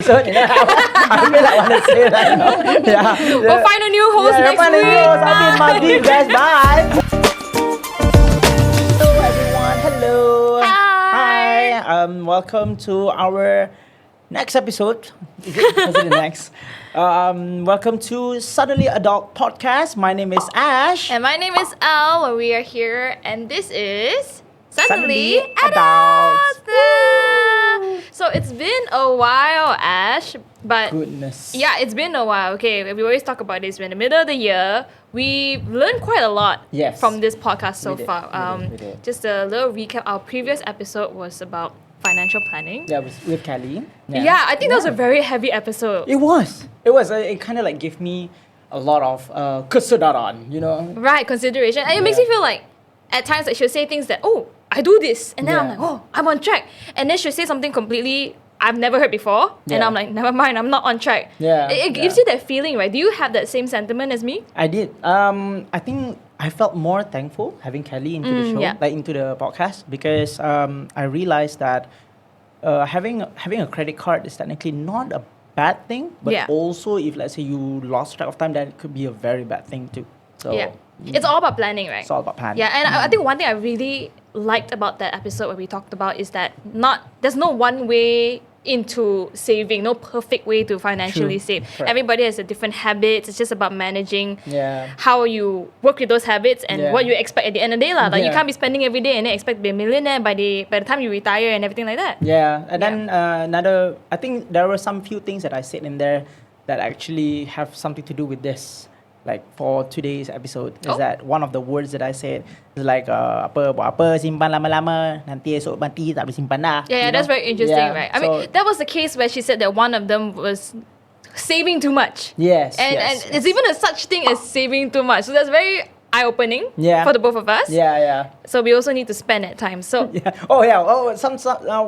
episode. I feel like I want to say that. Yeah. We'll find a new host next find a new week. host. I've been Madhi, guys. Bye. Hello, everyone. Hello. Hi. Welcome to our next episode. Is it the next? Welcome to Suddenly Adult Podcast. My name is Ash. And my name is Elle, where we are here, and this is Suddenly Adults. So it's been a while, Ash, but Goodness. yeah, it's been a while. Okay, we always talk about this. We're in the middle of the year. We've learned quite a lot from this podcast so far. We did. Just a little recap. Our previous episode was about financial planning. Yeah, with Kelly. Yeah, I think that was a very heavy episode. It was. It kind of like gave me a lot of kesedaran, Right, consideration. And it makes me feel like at times like she'll say things that, oh, I do this. And then I'm like, oh, I'm on track. And then she'll say something completely I've never heard before. And I'm like, never mind, I'm not on track. Yeah. It gives you that feeling, right? Do you have that same sentiment as me? I did. I think I felt more thankful having Kelly into the show, like into the podcast, because I realized that having a credit card is technically not a bad thing, but also if let's say you lost track of time, then it could be a very bad thing too. So it's all about planning, right? It's all about planning. Yeah, and I think one thing I really liked about that episode where we talked about is that there's no one way into saving, no perfect way to financially save. Correct. Everybody has a different habits. It's just about managing how you work with those habits and what you expect at the end of the day. Like you can't be spending every day and then expect to be a millionaire by the time you retire and everything like that. Yeah, and then I think there were some few things that I said in there that actually have something to do with this. Like for today's episode, is that one of the words that I said is like buat apa simpan lama-lama nanti esok mati tak boleh simpan dah. Yeah, that's very interesting, right? I mean, that was the case where she said that one of them was saving too much. Yes, and it's even a such thing as saving too much. So that's very eye-opening for the both of us. Yeah. So we also need to spend at times. So some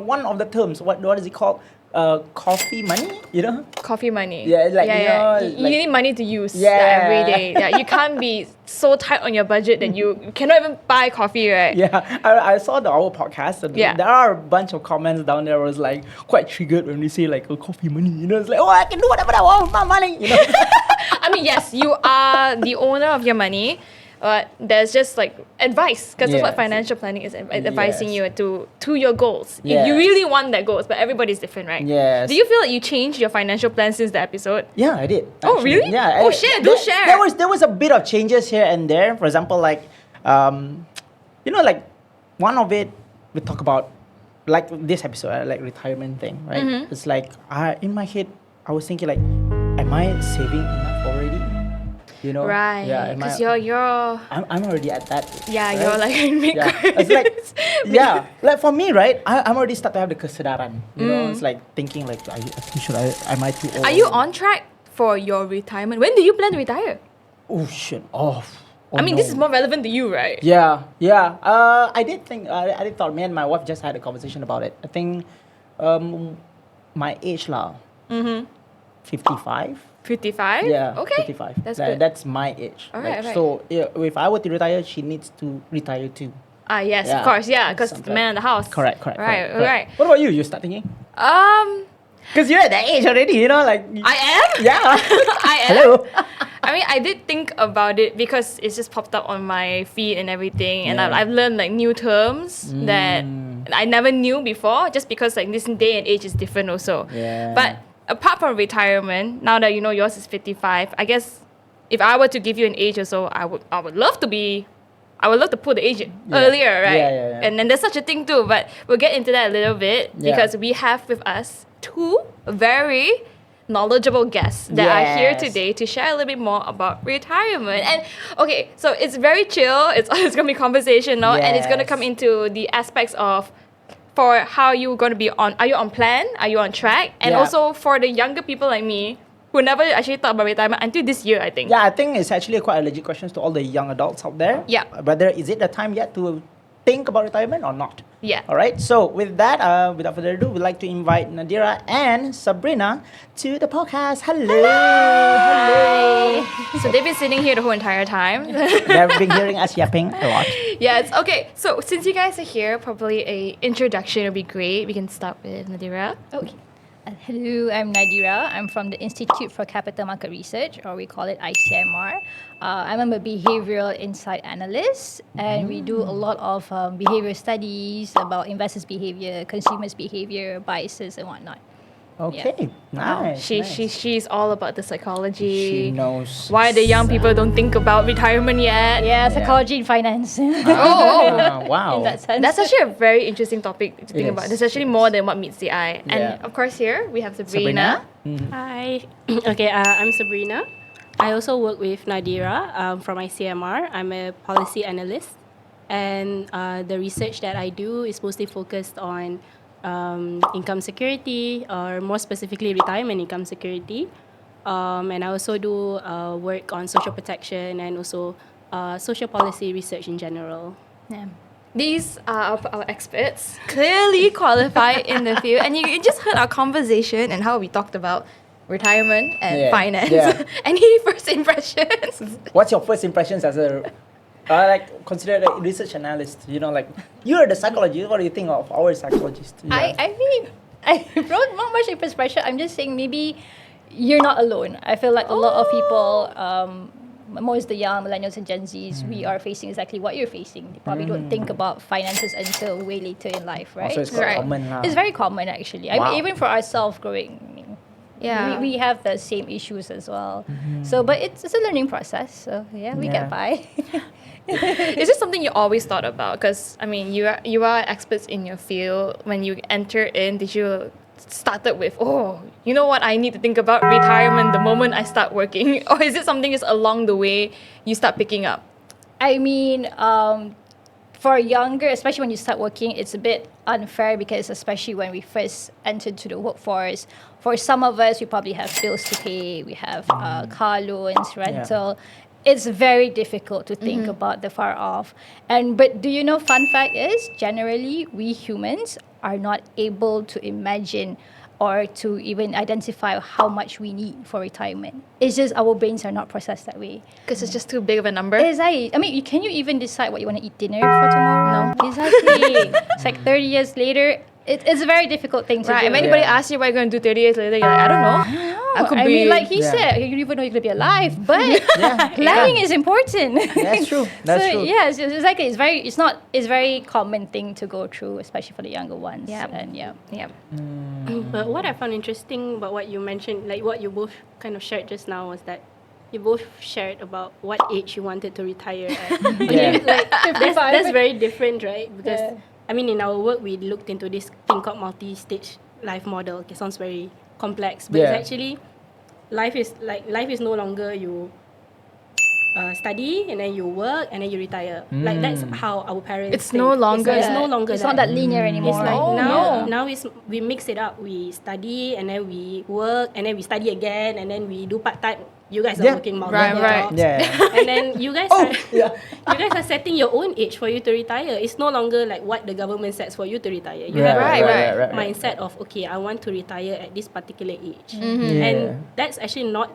one of the terms. What is it called? Coffee money, Coffee money. Yeah, like you need money to use every day. Yeah, you can't be so tight on your budget that you cannot even buy coffee, right? Yeah, I saw our podcast and there are a bunch of comments down there. I was like quite triggered when we say like coffee money. It's like I can do whatever I want with my money. I mean, yes, you are the owner of your money. There's just like advice, because that's what financial planning is advising you to your goals. If you really want that goals, but everybody's different, right? Yes. Do you feel like you changed your financial plan since the episode? Yeah, I did. Oh, really? Yeah. Do share. There was a bit of changes here and there. For example, like, like one of it we talk about, like this episode, like retirement thing, right? Mm-hmm. It's like in my head, I was thinking like, am I saving enough already? Right. Yeah, because you're I'm already at that. Yeah, right? You're like mid It's like like for me, right? I'm already start to have the kesedaran. It's like thinking like, am I too old? Are you on track for your retirement? When do you plan to retire? Oh shit! I mean, this is more relevant to you, right? Yeah. I did think. I did thought. Me and my wife just had a conversation about it. I think, my age lah. 55. 55? Yeah. Okay. 55. That's good. That's my age. All right. So if I were to retire, she needs to retire too. Yes, of course. Yeah, because the man in the house. Correct. Right. What about you? You start thinking? Because you're at that age already, like... I am? Yeah. I am? Hello. I mean, I did think about it because it's just popped up on my feed and everything. And I've learned like new terms that I never knew before, just because like this day and age is different also. Yeah. But apart from retirement, now that you know yours is 55, I guess if I were to give you an age or so, I would love to put the age in earlier, right? Yeah. And then there's such a thing too, but we'll get into that a little bit because we have with us two very knowledgeable guests that are here today to share a little bit more about retirement. And okay, so it's very chill, it's gonna be conversational, and it's gonna come into the aspects of for how you're going to be are you on plan? Are you on track? And also for the younger people like me who never actually thought about retirement until this year, I think. Yeah, I think it's actually quite a legit question to all the young adults out there. Yeah. Whether is it the time yet to think about retirement or not? Yeah. All right. So with that, without further ado, we'd like to invite Nadhirah and Sabreena to the podcast. Hello. So they've been sitting here the whole entire time. They've been hearing us yapping a lot. Yes. Okay. So since you guys are here, probably a introduction would be great. We can start with Nadhirah. Okay. Hello, I'm Nadhirah. I'm from the Institute for Capital Market Research, or we call it ICMR. I'm a behavioral insight analyst, and we do a lot of behavior studies about investors' behavior, consumers' behavior, biases, and whatnot. Okay, nice. She's all about the psychology. She knows. Why the young people don't think about retirement yet. Yeah, psychology and finance. Wow. In that sense. That's actually a very interesting topic to think It about. is. There's actually more than what meets the eye. Yeah. And of course here we have Sabreena? Sabreena. Hi. Okay, I'm Sabreena. I also work with Nadhirah from ICMR. I'm a policy analyst, and the research that I do is mostly focused on income security, or more specifically retirement income security. And I also do work on social protection and also social policy research in general. Yeah. These are our experts, clearly qualified in the field. And you just heard our conversation and how we talked about retirement and finance. Yeah. Any first impressions? What's your first impressions as a considered a research analyst? Like you're the psychologist. What do you think of our psychologist? Yeah. I mean, I wrote not much first impression. I'm just saying maybe you're not alone. I feel like a lot of people, most the young millennials and Gen Zs, we are facing exactly what you're facing. They probably don't think about finances until way later in life, right? Also, it's quite Right. common lah. It's very common actually. I Wow. mean, even for ourselves growing, I mean, Yeah. we have the same issues as well. So, but it's a learning process. So yeah, we Yeah. get by. Is this something you always thought about? Because I mean, you are experts in your field. When you enter in, did you started with, you know what, I need to think about retirement the moment I start working, or is it something just along the way you start picking up? I mean, for younger, especially when you start working, it's a bit unfair because especially when we first entered to the workforce, for some of us, we probably have bills to pay, we have car loans, rental. It's very difficult to think about the far off. But do you know, fun fact is, generally, we humans are not able to imagine or to even identify how much we need for retirement. It's just our brains are not processed that way. Because it's just too big of a number. Exactly. I mean, can you even decide what you want to eat dinner for tomorrow? No. Exactly. It's like 30 years later. It's a very difficult thing to Right. do. If anybody asks you what you're going to do 30 years later, you're like, I don't know. I mean, like he said, you don't even know you're going to be alive. But planning is important. That's true. That's true. Yeah, it's exactly. It's very common thing to go through, especially for the younger ones. Yeah. And Yeah. But what I found interesting about what you mentioned, like what you both kind of shared just now, was that you both shared about what age you wanted to retire at. Yeah. Like that's very different, right? Because I mean, in our work, we looked into this thing called multi-stage life model. Okay, sounds very complex, but it's actually life is no longer you study and then you work and then you retire. Like that's how our parents. It's no longer It's that. no longer. it's not that linear anymore. It's like right? now we mix it up. We study and then we work and then we study again and then we do part time. You guys are working multiple jobs. Yeah. And then you guys you guys are setting your own age for you to retire. It's no longer like what the government sets for you to retire. You have a mindset of, okay, I want to retire at this particular age. And that's actually not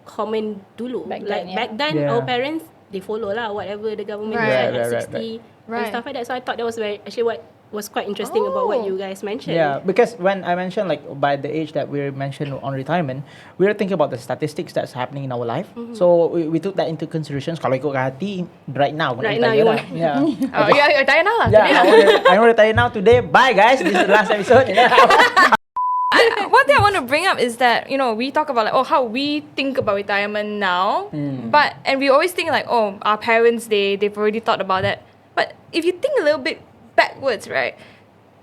common dulu. Back then our parents, they follow lah whatever the government said at 60 and stuff like that. So I thought that was what was quite interesting about what you guys mentioned. Yeah, because when I mentioned like by the age that we mentioned on retirement, we were thinking about the statistics that's happening in our life. So we took that into consideration. Kalau ikut hati, right now. Right now you want. Yeah. You're retire now lah. Yeah, I want to retire now today. Bye guys. This is the last episode. One thing I want to bring up is that, we talk about like, how we think about retirement now, and we always think like, our parents, they've already thought about that. But if you think a little bit backwards, right?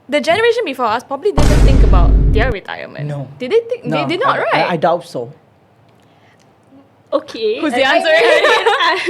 The generation before us probably didn't think about their retirement. No. Did they think? No, They did not, right? I doubt so. Okay. Who's the answer?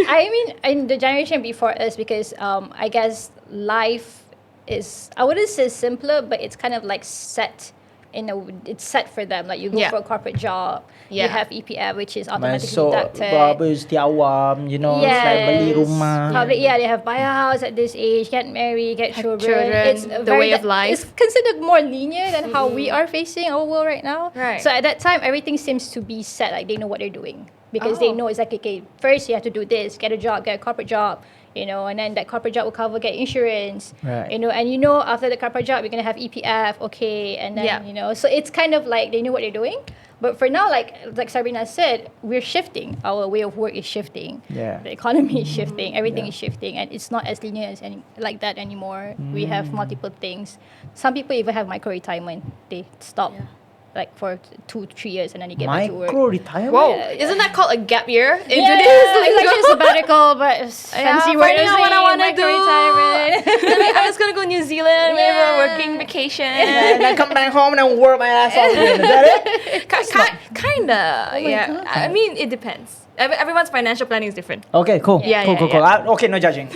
I mean, in the generation before us, because I guess life is, I wouldn't say simpler, but it's kind of like set. It's set for them. Like you go for a corporate job, you have EPF, which is automatically deducted. Setiawam, it's like beli rumah. Public, they have buy a house at this age, get married, get children. It's the way of life. It's considered more linear than how we are facing our world right now. Right. So at that time, everything seems to be set. Like they know what they're doing. because they know it's like, okay, first you have to do this, get a job, get a corporate job, you know, and then that corporate job will cover get insurance, right. you know, and you know after the corporate job you're gonna have EPF, okay, and then you know, so it's kind of like they know what they're doing. But for now, like Sabreena said, we're shifting. Our way of work is shifting. Yeah. The economy is shifting. Everything is shifting, and it's not as linear as like that anymore. We have multiple things. Some people even have micro retirement. They stop. Like for 2-3 years and then you get back to work. Micro retirement? Whoa, isn't that called a gap year into this? It's like a sabbatical, but fancy word. Finding out what I want to do. Retirement. I'm just gonna go New Zealand, maybe a working vacation. And then come back home and then work my ass off again. Is that it? Kinda. God. I mean, it depends. Everyone's financial planning is different. Okay, cool. Yeah, cool. Okay, no judging.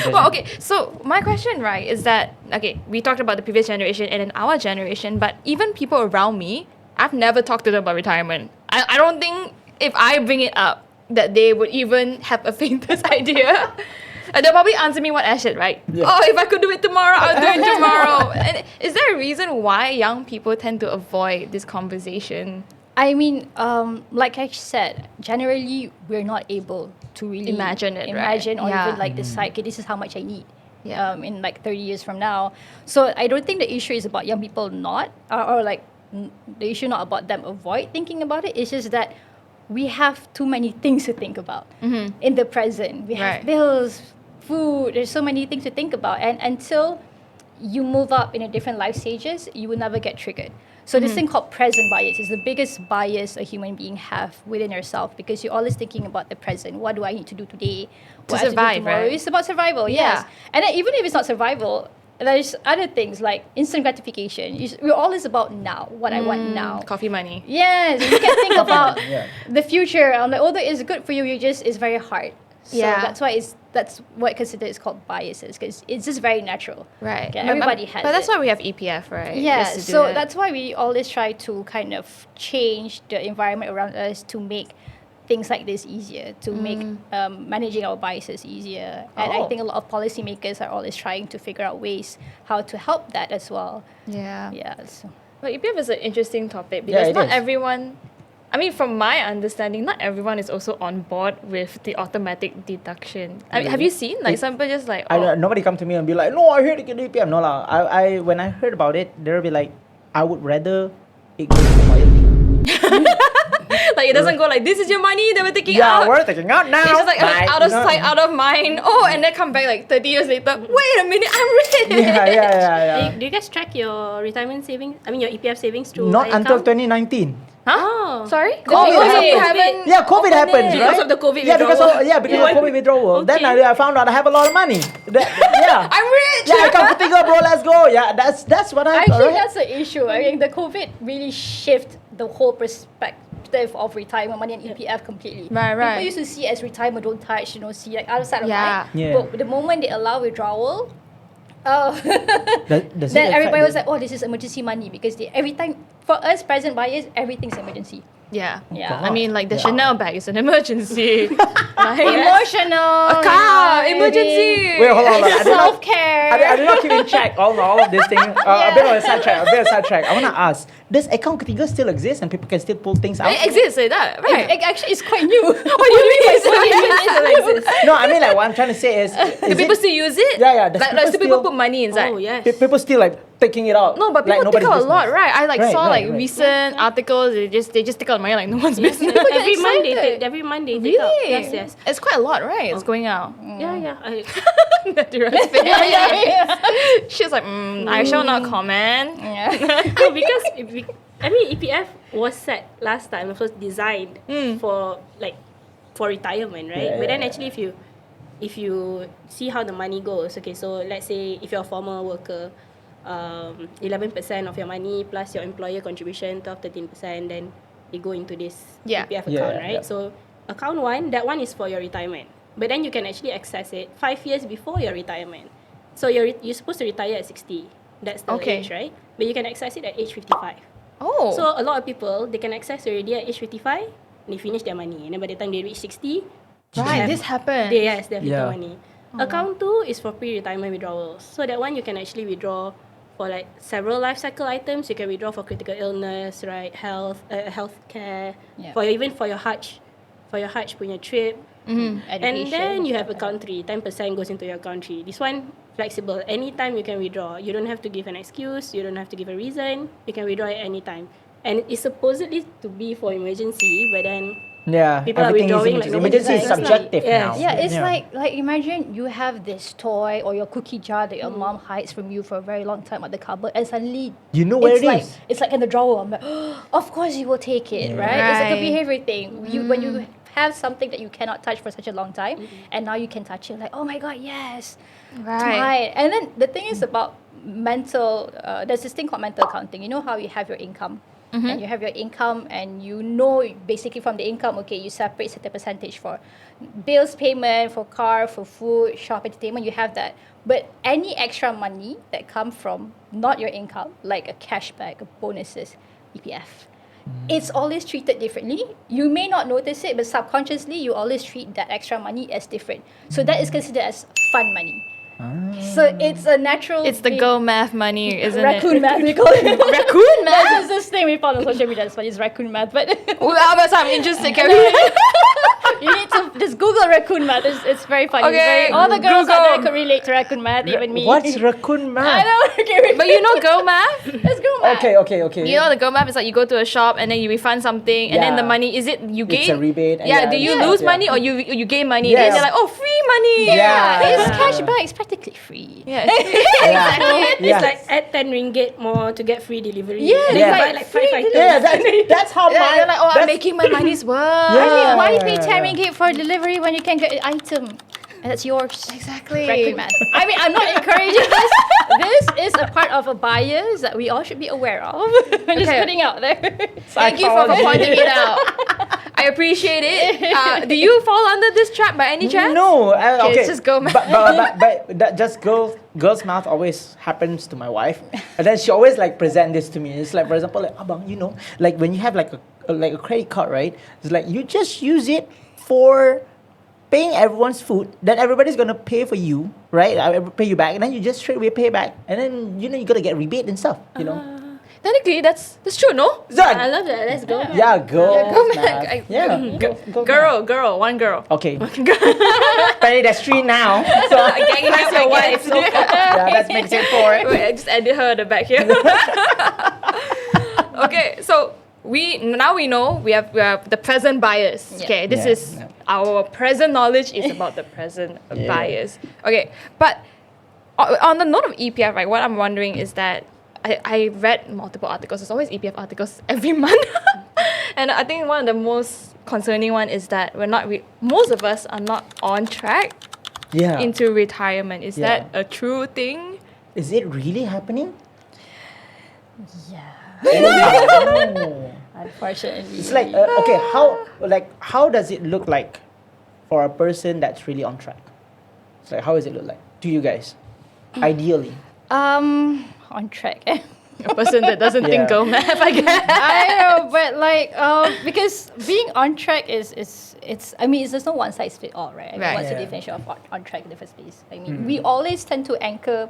Well, okay, so my question, right, is that, okay, we talked about the previous generation and then our generation, but even people around me, I've never talked to them about retirement. I don't think if I bring it up that they would even have a faintest idea. They'll probably answer me what Ash said, right? Yeah. Oh, if I could do it tomorrow, I'll do it tomorrow. And is there a reason why young people tend to avoid this conversation? I mean, like I said, generally we're not able to really imagine it, or right? even like decide, okay, this is how much I need in like 30 years from now. So I don't think the issue is about young people not, or like the issue not about them avoid thinking about it. It's just that we have too many things to think about in the present. We have bills, food, there's so many things to think about. And until you move up in a different life stages, you will never get triggered. So this thing called present bias is the biggest bias a human being have within yourself, because you're always thinking about the present. What do I need to do today? To survive, right? It's about survival, yes. And then even if it's not survival, there's other things like instant gratification. We're always about now, what I want now. Coffee money. Yes, you can think about the future. Like, although it's good for you, it's very hard. So that's what considered is called biases, because it's just very natural. Right. Okay, everybody has it. But that's why we have EPF, right? Yeah, so that's why we always try to kind of change the environment around us to make things like this easier, to make managing our biases easier. And I think a lot of policymakers are always trying to figure out ways how to help that as well. Yeah. Yeah. So. But EPF is an interesting topic because not everyone, I mean, from my understanding, not everyone is also on board with the automatic deduction. I mean, have you seen like some people just like nobody come to me and be like, no, I heard it get EPF. No lah. I when I heard about it, they'll be like, I would rather it goes quietly. Like it doesn't go like, this is your money that we're taking out. Yeah, we're taking out now. It's just like out of sight, out of mind. Oh, and then come back like 30 years later. Wait a minute, I'm rich. Yeah. Do you guys track your retirement savings? I mean, your EPF savings through Not until account? 2019. Huh? Oh. Sorry? COVID haven't. Yeah, COVID happened, right? Because of the COVID because withdrawal. of COVID withdrawal. Okay. Then I found out I have a lot of money. I'm rich. Yeah, I come to bro, let's go. Yeah, that's what I thought. Actually, Right? that's the issue. I mean, the COVID really shifted the whole perspective of retirement money and EPF completely. Right. People used to see as retirement, don't touch, see like outside of mind. Yeah. But the moment they allow withdrawal, Does then everybody was like, oh, this is emergency money, because every time, for us present buyers, everything's emergency. Yeah. Yeah. I mean, like the Chanel bag is an emergency. Emotional. A car, emergency. Wait, hold on. Self-care. I did not keep in check all of this thing. A bit of a sidetrack. I want to ask, does account ketiga still exist and people can still pull things out? It exists, like that, right? It actually is quite new. What do you mean? It still exists? No, I mean like what I'm trying to say is Do people still use it? Yeah. Like still people put money inside? Oh, yes. People still like taking it out. No, but people like take out a nobody's lot, business. right? I saw Right. recent articles. They just take out money like no one's business. Every month they take out. Really? Yes. It's quite a lot, right? It's going out. Yeah. Nadhirah's face. She's like, I shall not comment. Yeah. No, because EPF was set last time. It was designed for retirement, right? Yeah, but then yeah. actually, if you see how the money goes, okay, so let's say if you're a former worker, 11% of your money plus your employer contribution, 12-13%, then they go into this EPF account, right? Yeah. So account one, that one is for your retirement, but then you can actually access it 5 years before your retirement. So you're supposed to retire at 60. That's the age, right? But you can access it at age 55. Oh. So a lot of people, they can access already at age 55, they finish their money, and then by the time they reach 60, right, this happened. they have little money. Account 2 is for pre-retirement withdrawals. So that one you can actually withdraw for like several life cycle items. You can withdraw for critical illness, right? Healthcare, for your Hajj punya trip. Education, and then you have stuff account 3, 10% goes into your account 3. This one flexible. Anytime you can withdraw. You don't have to give an excuse. You don't have to give a reason. You can withdraw at any time. And it's supposedly to be for emergency, but then people are withdrawing like emergency is subjective now. Yeah, it's like imagine you have this toy or your cookie jar that your mom hides from you for a very long time at the cupboard, and suddenly you know where it like, is. It's like in the drawer. I'm like, of course you will take it, right? It's like a behavior thing. When you have something that you cannot touch for such a long time, and now you can touch it, like, oh my god, yes, right. And then the thing is about mental. There's this thing called mental accounting. You know how you have your income. And you have your income, and you know basically from the income, okay, you separate certain percentage for bills payment, for car, for food, shop, entertainment, you have that. But any extra money that come from not your income, like a cashback, bonuses, EPF, it's always treated differently. You may not notice it, but subconsciously, you always treat that extra money as different. So that is considered as fun money. So it's a natural. It's the girl math money, isn't raccoon it? math, we call it. Raccoon math? There's this thing we found on social media, that's funny, it's raccoon math, but I'm interested. Can we? you need to just Google raccoon math. It's very funny. Okay, all the girls out there Google. could relate to raccoon math, even me. What's raccoon I math? know. Okay, But you know girl math? let's go math. Okay. You know the girl math is like you go to a shop and then you refund something and then the Yeah. money, is it you gain? It's a rebate. And Yeah, do you lose money or you gain money? And Yes. they're like, oh, free money. Yeah. It's cashback. It's practically free. Yeah. It's like add 10 ringgit more to get free delivery. Yeah, and it's you buy like like free 5 items. Yeah, that's how Yeah, my. they're like, oh, I'm that's- making my money's worth. I mean, Yeah. why pay 10 ringgit for delivery when you can get an item and that's yours? Exactly. Raccoon math. I mean, I'm not encouraging this. This is a part of a bias that we all should be aware of. I'm just Okay. putting out there. Thank you for pointing it out. I appreciate it. Do you fall under this trap by any chance? No, okay. it's just girl math. But that just girls math always happens to my wife, and then she always like present this to me. It's like, for example, like, abang, you know, like when you have like a credit card, right? It's like you just use it for paying everyone's food, then everybody's gonna pay for you, right? I pay you back, and then you just straight away pay back, and then you know you gotta get rebate and stuff, you know. Technically, that's true, no? Zan! I love that. Let's go. Yeah, girl. go math. back. Girl. One girl. Okay. Apparently there's 3 now. So That's your wife. yeah, that makes it 4. Wait, I just added her at the back here. Okay, so we know we have the present bias. Yeah. Okay, this Yeah, is our present knowledge is about the present bias. Okay, but on the note of EPF, right? What I'm wondering is that I read multiple articles. There's always EPF articles every month, and I think one of the most concerning one is that most of us are not on track Yeah. into retirement. Is Yeah. that a true thing? Is it really happening? Yeah. Oh. Unfortunately. It's like okay, how does it look like for a person that's really on track? It's like, how does it look like to you guys? Ideally. On track. A person that doesn't think Yeah. go math, I guess. I know, but like, because being on track is I mean, there's no one size fit all, right? I mean, Right. what's the Yeah. definition of on track in the first place? I mean, we always tend to anchor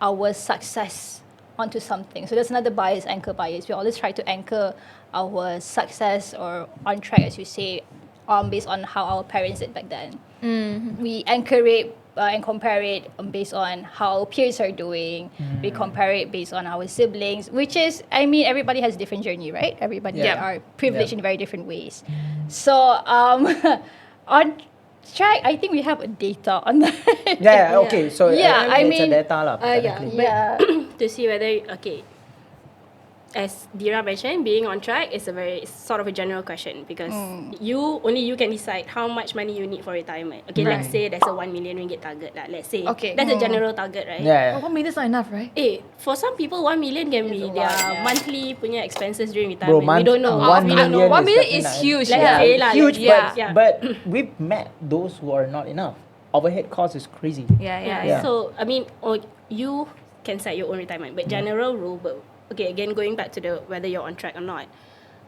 our success onto something. So there's another bias, anchor bias. We always try to anchor our success or on track, as you say, based on how our parents did back then. We anchor it and compare it based on how peers are doing. We compare it based on our siblings, which is, I mean, everybody has a different journey, right? Everybody Yeah. are privileged Yeah. in very different ways. So on track, I think we have a data on that. Yeah, okay. So Yeah, I it's mean, a data lah. Yeah. technically. Yeah. To see whether as Dira mentioned, being on track is it's sort of a general question because only you can decide how much money you need for retirement. Okay, let's say there's a 1 million ringgit target. Let's say Okay. that's a general target, right? Yeah. Oh, 1 million is not enough, right? For some people, 1 million can be a their lot, yeah. monthly punya expenses during Bro, retirement. We don't know. 1 We don't know. million 1 million is is definitely huge. Let's Yeah. say lah, huge, Yeah. Yeah. but we've met those who are not enough. Overhead cost is crazy. Yeah. So I mean, you can set your own retirement, but general rule. But okay, again going back to whether you're on track or not.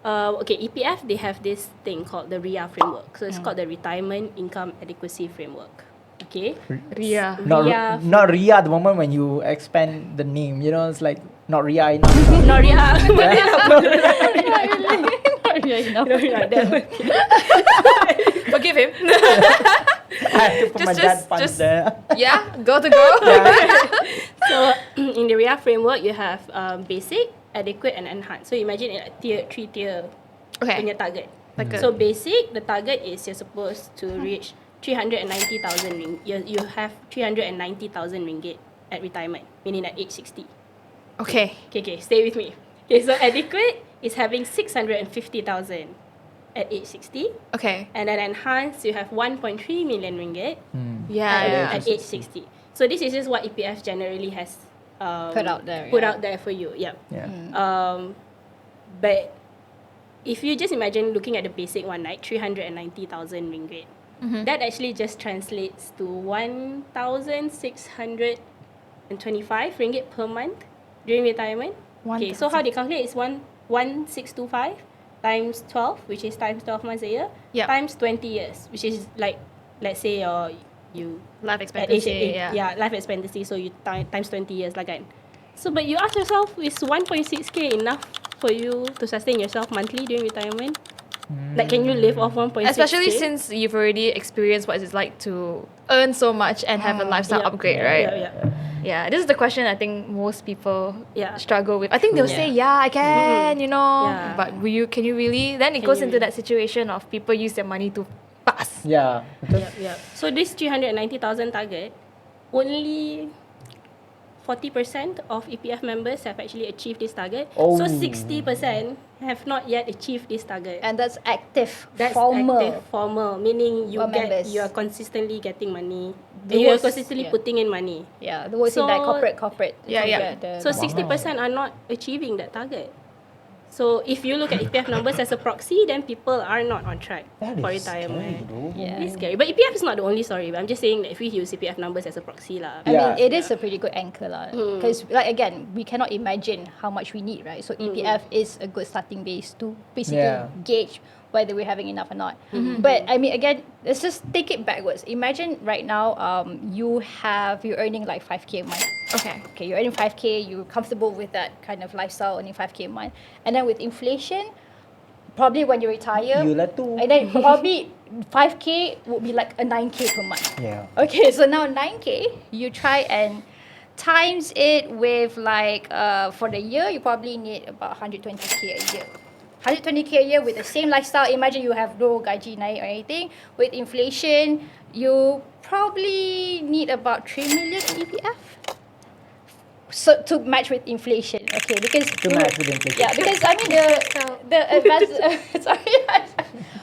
EPF, they have this thing called the RIA framework. So it's called the Retirement Income Adequacy Framework. Okay. Ria. Not Ria. The moment when you expand the name, you know, it's like not Ria enough. Not Ria. Forgive him. I have to put my dad punch there. Yeah, go to go. So in the RIA framework, you have basic, adequate, and enhanced. So imagine it like three tier in your target. So basic, the target is you're supposed to reach 390,000 ringgit. You have 390,000 ringgit at retirement, meaning at age 60. Okay, stay with me. Okay, so adequate is having 650,000 at age 60. Okay. And then enhanced, you have 1.3 million ringgit at age 60. So this is just what EPF generally has put out there for you. But if you just imagine looking at the basic one, right, 390,000 ringgit, that actually just translates to 1,625 ringgit per month during retirement. Okay, so how they calculate is 1,625 times 12, which is times 12 months a year, times 20 years, which is like, let's say you life expectancy. Life expectancy. So you times 20 years like that. So, but you ask yourself, is 1.6k enough for you to sustain yourself monthly during retirement? Like, can you live off 1.6k? Especially since you've already experienced what it's like to earn so much and have a lifestyle upgrade, right? Yeah, this is the question I think most people struggle with. I think they'll say, I can, you know. Yeah. But can you really? Then it goes into that situation of people use their money to pass. Yeah. So this 390,000 target, only 40% of EPF members have actually achieved this target. So 60% have not yet achieved this target. And that's active, formal, meaning you are consistently getting money. You are consistently putting in money. Yeah, the worst in that corporate. So 60% are not achieving that target. So if you look at EPF numbers as a proxy, then people are not on track for retirement. It's scary. But EPF is not the only story. But I'm just saying that if we use EPF numbers as a proxy, I mean, it is a pretty good anchor, because again, we cannot imagine how much we need, right? So EPF is a good starting base to basically gauge whether we're having enough or not. But I mean, again, let's just take it backwards. Imagine right now, you're earning like 5k a month. Okay, you're earning 5k, you're comfortable with that kind of lifestyle, earning 5k a month. And then with inflation, probably when you retire, and then probably 5k would be like a 9k per month. Okay, so now 9k, you try and times it with like, for the year, you probably need about 120k a year. 120k a year with the same lifestyle. Imagine you have no gaji naik or anything. With inflation, you probably need about 3 million EPF. So to match with inflation, because because I mean the advanced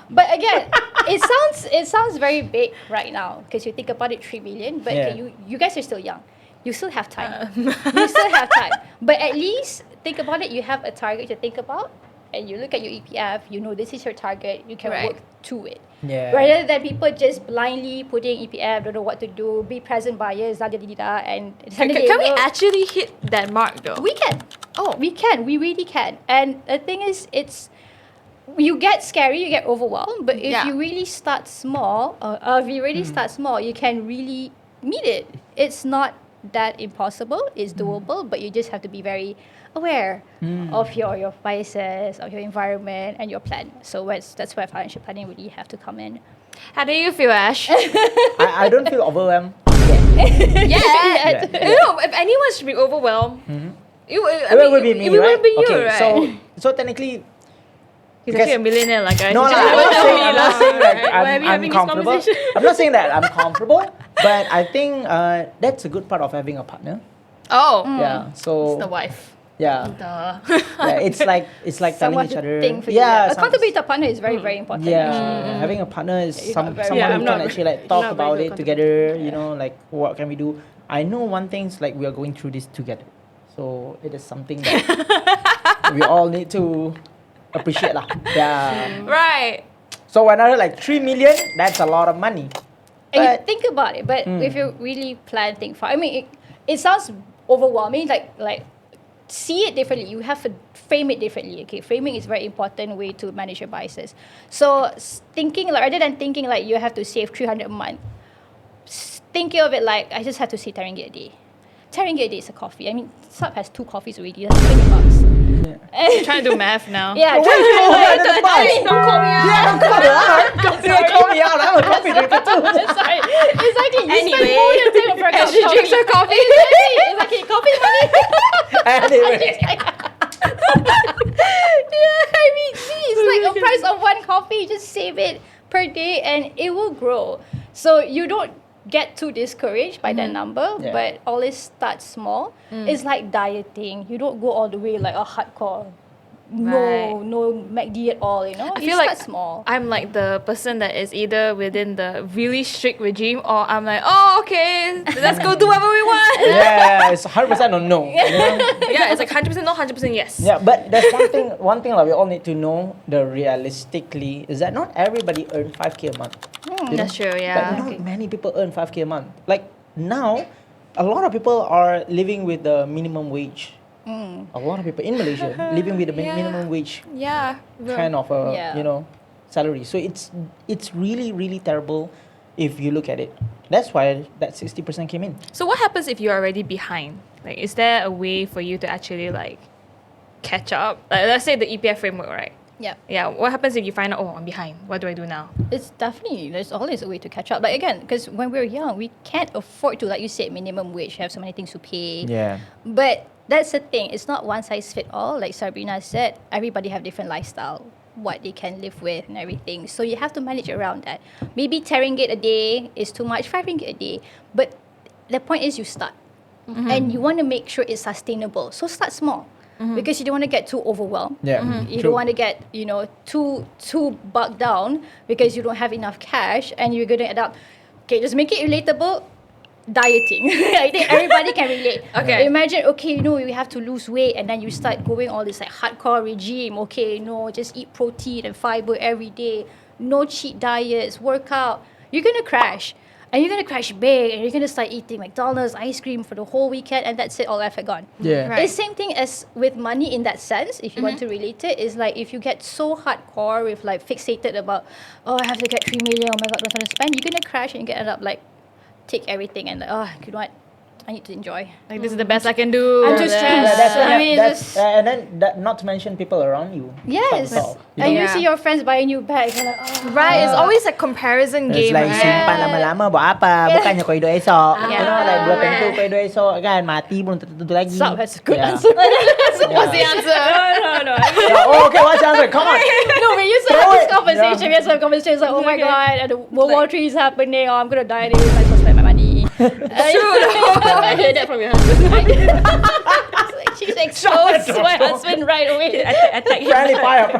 but again, it sounds very big right now because you think about it, 3 million. But you guys are still young. You still have time. But at least think about it. You have a target to think about. And you look at your EPF, you know this is your target, you can work to it. Rather than people just blindly putting EPF, don't know what to do, be present buyers, and can we actually hit that mark though? We can. We really can. And the thing is, you get scary, you get overwhelmed, but if you really start small, you can really meet it. It's not that impossible, it's doable, but you just have to be very aware of your biases, of your environment, and your plan. So that's where financial planning really have to come in. How do you feel, Ash? I don't feel overwhelmed. You know, if anyone should be overwhelmed, it would be me, right? Right? So technically, he's actually a millionaire, like guys. No, I'm not saying that I'm comfortable. I'm not saying that I'm comfortable, but I think that's a good part of having a partner. So it's the wife. It's like telling each other. Accountability to a partner is very, very important. Having a partner is someone who can actually like talk about it together. You know, like what can we do? I know one thing's like we are going through this together, so it is something that we all need to appreciate lah. Right. So when I like 3 million, that's a lot of money. And you think about it, but if you really plan, think far. I mean, it sounds overwhelming. Like see it differently. You have to frame it differently. Okay, framing is a very important way to manage your biases. So thinking rather than thinking like you have to save 300 a month, thinking of it like, I just have to say 10 ringgit a day. 10 ringgit a day is a coffee. I mean, Sub has 2 coffees already. That's $20. You're trying to do math now. Yeah, Don't call me out. don't call me out. Yeah, don't call me out. Don't call me out. I'm a coffee drinker too. Sorry. Exactly. You Anyway. spend more than 10 for a cup And of she drinks her coffee. Exactly. Coffee money. Anyway. Yeah, I mean, geez, like a price of 1 coffee, just save it per day and it will grow. So you don't get too discouraged by that number, but always start small. It's like dieting. You don't go all the way like a hardcore. No MACD at all, you know? I You feel start like small. I'm like the person that is either within the really strict regime or I'm like, oh, okay, let's go do whatever we want. Yeah, it's 100% or no. You know? Yeah, it's like 100% no, 100% yes. Yeah, but there's one thing like we all need to know realistically is that not everybody earn 5k a month. You know? That's true, yeah. Like not many people earn 5k a month. Like now, a lot of people are living with the minimum wage. A lot of people in Malaysia living with the minimum wage Yeah. kind of salary. So it's really, really terrible if you look at it. That's why that 60% came in. So what happens if you're already behind? Like, is there a way for you to actually like catch up? Like, let's say the EPF framework, right? Yeah. Yeah. What happens if you find out, oh, I'm behind? What do I do now? It's definitely, there's always a way to catch up. Like again, because when we're young, we can't afford to, like you said, minimum wage, have so many things to pay. Yeah. But that's the thing, it's not one size fit all. Like Sabreena said, everybody have different lifestyle, what they can live with and everything. So you have to manage around that. Maybe 10 ringgit a day is too much, 5 ringgit a day. But the point is you start. And you want to make sure it's sustainable. So start small. Because you don't want to get too overwhelmed. Yeah. You don't want to get, too bogged down because you don't have enough cash and you're going to end up, okay, just make it relatable. Dieting. I think everybody can relate. Okay. Imagine, we have to lose weight and then you start going all this like hardcore regime. Okay, no, just eat protein and fiber every day. No cheat diets, workout. You're going to crash. And you're going to crash big and you're going to start eating McDonald's, ice cream for the whole weekend and that's it, all effort gone. Yeah. Right. It's same thing as with money in that sense, if you want to relate it, is like if you get so hardcore with like fixated about, I have to get 3 million, oh my God, don't want to spend, you're going to crash and you end up like, take everything and like, you know what? I need to enjoy. Like, this is the best I can do. I'm too stressed. And then not to mention people around you. Yes. Top, And you see your friends buying new bags and like, Right, it's always a comparison It's game, like right? simpan lama-lama buat apa? Bukannya kau hidup esok. Yeah. You know, like belum tentu kau hidup esok kan, mati belum tentu lagi. Sub has a good Yeah. answer. What's the answer? No. Oh, okay, what's the answer? Come on. No, we used to have this conversation. We used to have conversations like, oh my Okay. God, and the World War III is happening. I'm going to die anyway. Might as well spend my money. I heard that from your husband. She's exposed to my husband right away. Attack him. Friendly fire.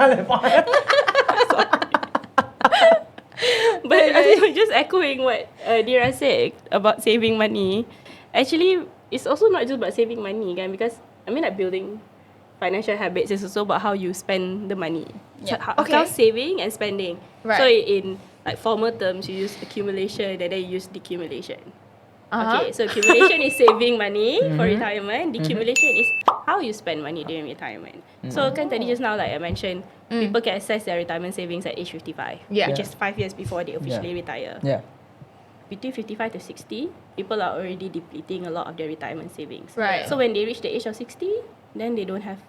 But I think just echoing what Dira said about saving money. Actually, it's also not just about saving money, kan? Because I mean, like building financial habits is also about how you spend the money. Yeah. So how saving and spending. Right. So in like formal terms, you use accumulation and then you use decumulation. Okay, so accumulation is saving money for retirement. Decumulation is how you spend money during retirement. So kan tadi just now, like I mentioned, people can access their retirement savings at age 55, Yeah. which is 5 years before they officially retire. Yeah. Between 55 to 60, people are already depleting a lot of their retirement savings. Right. So when they reach the age of 60, then they don't have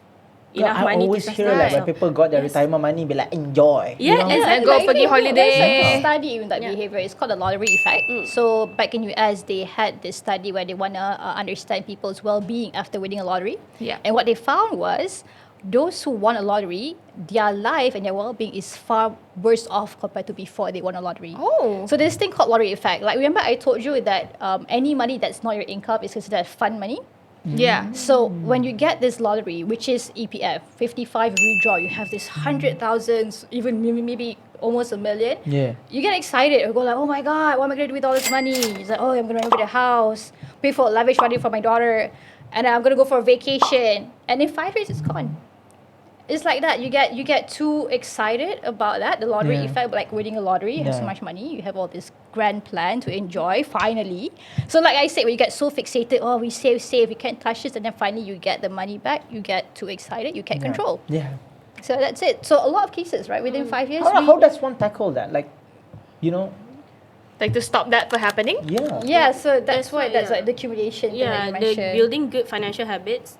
enough I money always to hear like when people got their retirement money, be like enjoy. Yeah, you know? And go pergi holiday. There's like a study in that Yeah. behavior. It's called the lottery effect. So back in US, they had this study where they want to understand people's well-being after winning a lottery. Yeah. And what they found was those who won a lottery, their life and their well-being is far worse off compared to before they won a lottery. Oh. So there's this thing called lottery effect. Like remember I told you that any money that's not your income is considered fun money. Yeah. So when you get this lottery, which is EPF, 55 withdraw, you have this 100,000, even maybe almost 1 million. Yeah. You get excited. You go like, oh my God, what am I going to do with all this money? It's like, oh, I'm going to renovate a house, pay for a lavish wedding for my daughter, and I'm going to go for a vacation. And in 5 years, it's gone. It's like that. You get too excited about that. The lottery effect, like winning a lottery, you have so much money, you have all this grand plan to enjoy, finally. So like I said, when you get so fixated, oh, we save, we can't touch this, and then finally you get the money back, you get too excited, you can't control. Yeah. So that's it. So a lot of cases, right? Within 5 years, How does one tackle that? Like, Like to stop that from happening? Yeah, so that's why why, that's like the accumulation thing that you the mentioned. building good financial habits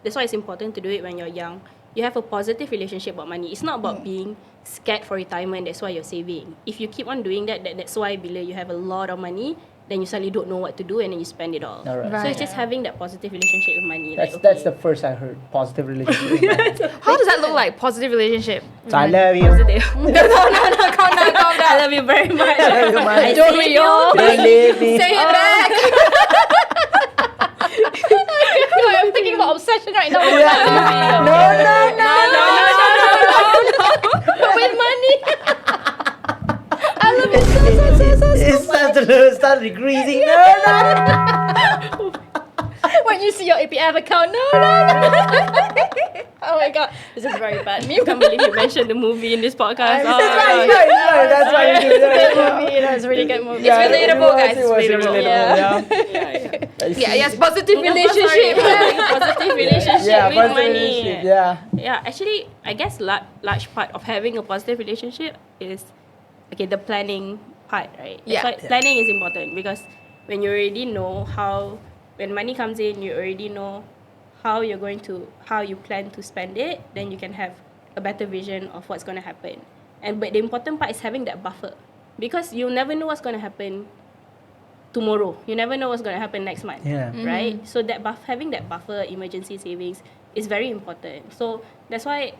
that's why it's important to do it when you're young. You have a positive relationship about money. It's not about being scared for retirement. That's why you're saving. If you keep on doing that's why bila you have a lot of money, then you suddenly don't know what to do and then you spend it all. Right. So it's just having that positive relationship with money. That's the first I heard. Positive relationship. with money. How does that look like? Positive relationship? So I love you. Positive. Calm down. I love you very much. I love you, man. I don't you. Don't leave me. Say it back. I'm thinking about obsession right now. No. But with money. I love it It starts decreasing. No. when you see your EPF account. No. Oh my god, this is very bad. I can't believe you mentioned the movie in this podcast. That's right. That's why we do that. That's a really good movie. It's relatable, guys. It was Relatable. relatable. Yeah, yes, positive relationship. Positive relationship with positive money. relationship, yeah. Actually, I guess large part of having a positive relationship is the planning part, right? Yeah. That's why planning is important because when you already know when money comes in, you already know how you plan to spend it, then you can have a better vision of what's going to happen. But the important part is having that buffer because you never know what's going to happen tomorrow. You never know what's going to happen next month. Yeah. Right? So that having that buffer, emergency savings is very important. So that's why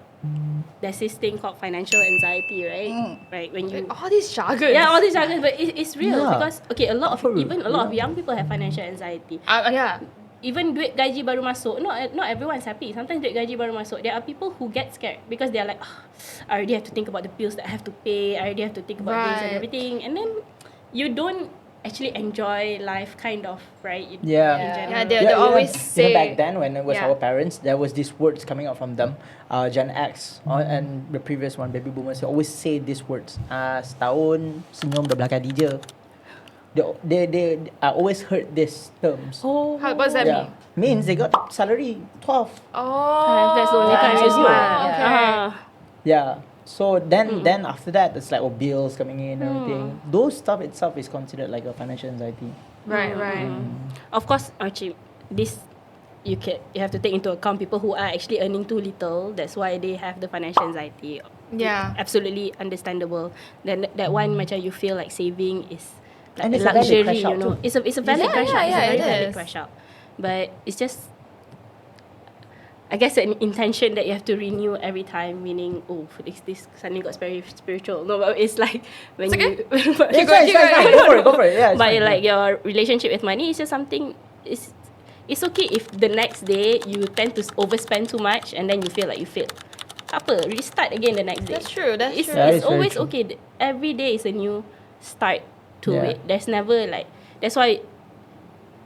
there's this thing called financial anxiety, right? Right, when you All these jargons. yeah, all these jargons, but it's real Yeah. because a lot of young people have financial anxiety. Yeah. Even duit gaji baru masuk, not everyone's happy. Sometimes duit gaji baru masuk, there are people who get scared because they're like, I already have to think about the bills that I have to pay. I already have to think about this and everything, and then you don't actually enjoy life, kind of, right? In general. They always say. Back then, when it was Yeah. our parents, there was these words coming out from them, Gen X, and the previous one, baby boomers. They always say these words. Setahun senyum dah belakang DJ. They I always heard these terms. What does that mean? Means they got salary 12. Oh. That's the only time you smile. smile. Okay. Yeah. So then after that, it's like bills coming in and everything. Those stuff itself is considered like a financial anxiety. Right. Of course, Archie, this you have to take into account people who are actually earning too little. That's why they have the financial anxiety. Yeah. Absolutely understandable. Then that one macam you feel like saving is like And a it's a valid luxury, crash out you know. too. It's a valid crash out. It's a very it valid is. crash out. But it's just, I guess, an intention that you have to renew every time. Meaning, this suddenly got very spiritual. No, but it's like when It's okay. you. Keep going. Go for it. Yeah. it's But fine. like your relationship with money is just something. It's okay if the next day you tend to overspend too much and then you feel like you failed. Apa, restart again the next day. That's true. It's That is very always true. okay. Every day is a new start to Yeah. it. There's never like, that's why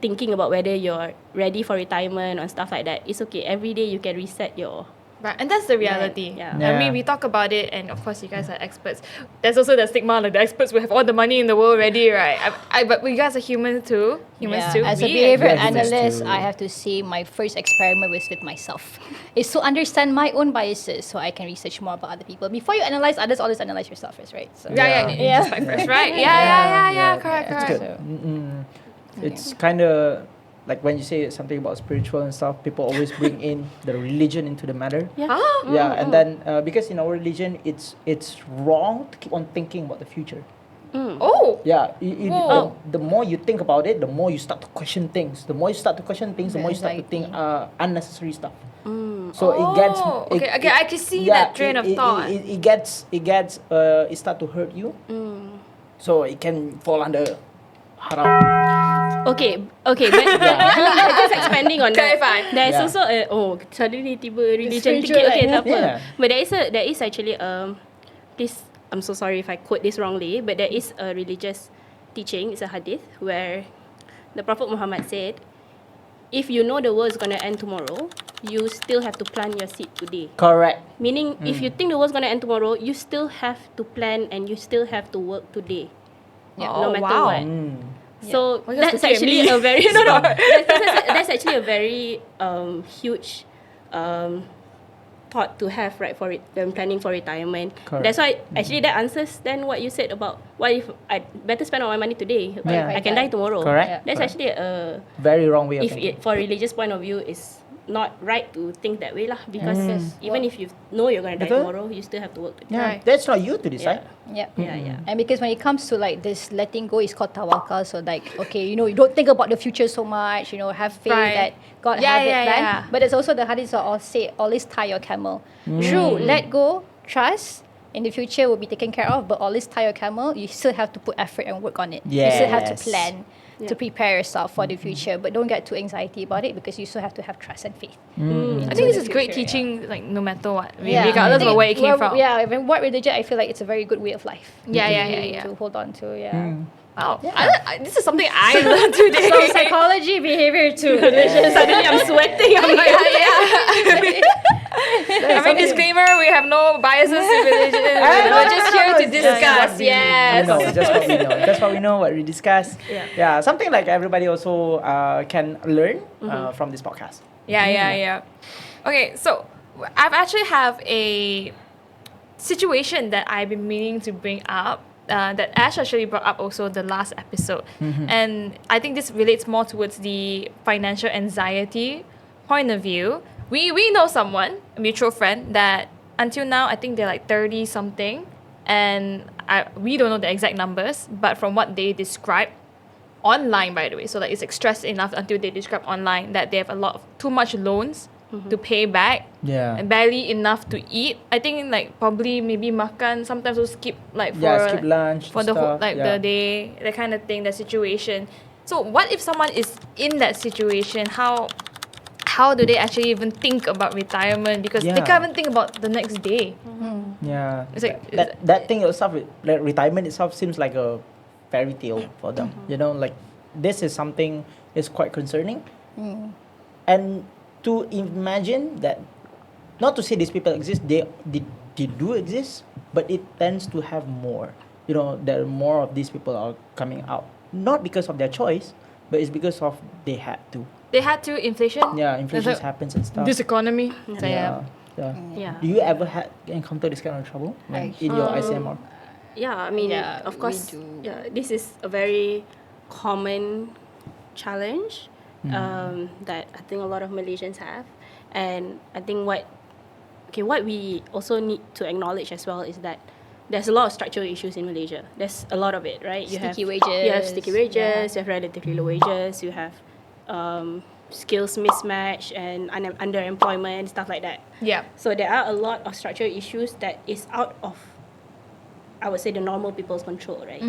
thinking about whether you're ready for retirement or stuff like that, it's okay. Every day you can reset your. Right, and that's the reality. Yeah. I mean, we talk about it, and of course, you guys are experts. There's also the stigma, like the experts will have all the money in the world already, right? But you guys are human too. Humans too. As a We behavior Yeah, humans analyst, too. I have to say my first experiment was with myself. Is to understand my own biases so I can research more about other people. Before you analyze others, always analyze yourself first, right? So Yeah. Introspect first, right? Yeah. Correct. It's good. It's kind of like when you say something about spiritual and stuff, people always bring in the religion into the matter. Yeah. And then because in our religion, it's wrong to keep on thinking about the future. Oh. Yeah, Whoa. the more you think about it, the more you start to question things. The more you start to question things, the more you start to think unnecessary stuff. So it gets okay. I can see that train of thought. It start to hurt you. So it can fall under haram. Okay, but just expanding on that. Clarify. There's Yeah. also suddenly tiba religion spiritual, sikit. Okay, like, tak apa. Yeah. But there is actually this. I'm so sorry if I quote this wrongly, but there is a religious teaching. It's a hadith where the Prophet Muhammad said, if you know the world is gonna end tomorrow, you still have to plant your seed today. Correct. Meaning, if you think the world's gonna end tomorrow, you still have to plan and you still have to work today. No matter what. So Well, that's that's okay, actually me. a very that's actually a very huge thought to have right for them planning for retirement. Correct. That's why actually that answers then what you said about what if I better spend all my money today, Yeah. I can die tomorrow. Correct. That's Correct. actually a Very wrong way of if thinking. it, for religious point of view is not right to think that way lah, because even if you know you're gonna die Betul. tomorrow, you still have to work today. Yeah, Right. that's not you to decide. Yeah. Yeah. And because when it comes to like this letting go, it's called tawakal. So like, okay, you know, you don't think about the future so much, you know, have faith Right. that God Yeah, have it yeah, planned. yeah. But it's also the hadith that all say, always tie your camel. True, let go, trust, in the future will be taken care of, but always tie your camel. You still have to put effort and work on it. You still have to Yes. plan to prepare yourself for the future, but don't get too anxiety about it because you still have to have trust and faith. I think this is great teaching, like no matter what, I mean, Yeah. regardless I think of where it came from. Yeah, I mean, what religion, I feel like it's a very good way of life. Yeah. To hold on to, yeah. Wow, this is something I learned today. So psychology, behavior too. Suddenly I'm sweating. I'm like, I mean, disclaimer: we have no biases in religion. We're just here to discuss. Yes. No, just what we know. That's what we know. What we discuss. Yeah. Something like everybody also can learn from this podcast. Yeah. Okay, so I've actually have a situation that I've been meaning to bring up. That Ash actually brought up also the last episode, and I think this relates more towards the financial anxiety point of view. We know someone, a mutual friend, that until now I think they're like 30 something, and we don't know the exact numbers, but from what they describe online, by the way, so like it's like stressed enough until they describe online that they have a lot of too much loans to pay back. Yeah. And barely enough to eat. I think like probably maybe makan, sometimes we'll skip like for skip lunch for the whole stuff, like the day, that kind of thing, the situation. So what if someone is in that situation? How do they actually even think about retirement? Because they can't even think about the next day. Yeah. It's like that thing itself, like retirement itself, seems like a fairy tale for them. You know, like this is something is quite concerning, and to imagine that, not to say these people exist, they do exist, but it tends to have more. You know, there are more of these people are coming out, not because of their choice, but it's because of they had to. they had to inflation. Yeah, inflation like, happens and stuff. This economy. Yeah. Yeah. Do you ever encounter this kind of trouble in your ICMR? Yeah, I mean, Yeah, of course, we do. yeah, this is a very common challenge that I think a lot of Malaysians have. And I think what we also need to acknowledge as well is that there's a lot of structural issues in Malaysia. There's a lot of it, right? Sticky You wages. have sticky wages, you have relatively low wages, you have skills mismatch and underemployment, stuff like that. Yeah. So there are a lot of structural issues that is out of, I would say, the normal people's control, right?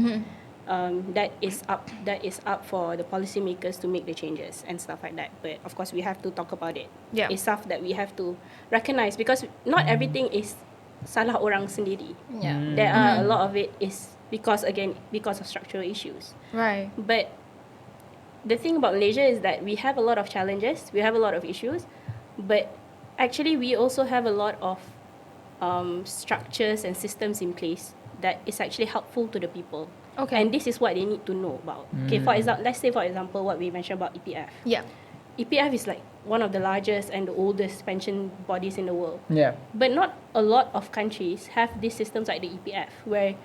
That is up for the policymakers to make the changes and stuff like that. But of course, we have to talk about it. Yeah. It's stuff that we have to recognize because not everything is salah orang sendiri. Yeah. There are a lot of it is because of structural issues. Right. But the thing about Malaysia is that we have a lot of challenges, we have a lot of issues, but actually we also have a lot of structures and systems in place that is actually helpful to the people. Okay. And this is what they need to know about. Okay, for example, let's say for example what we mentioned about EPF. Yeah. EPF is like one of the largest and the oldest pension bodies in the world. Yeah. But not a lot of countries have these systems like the EPF where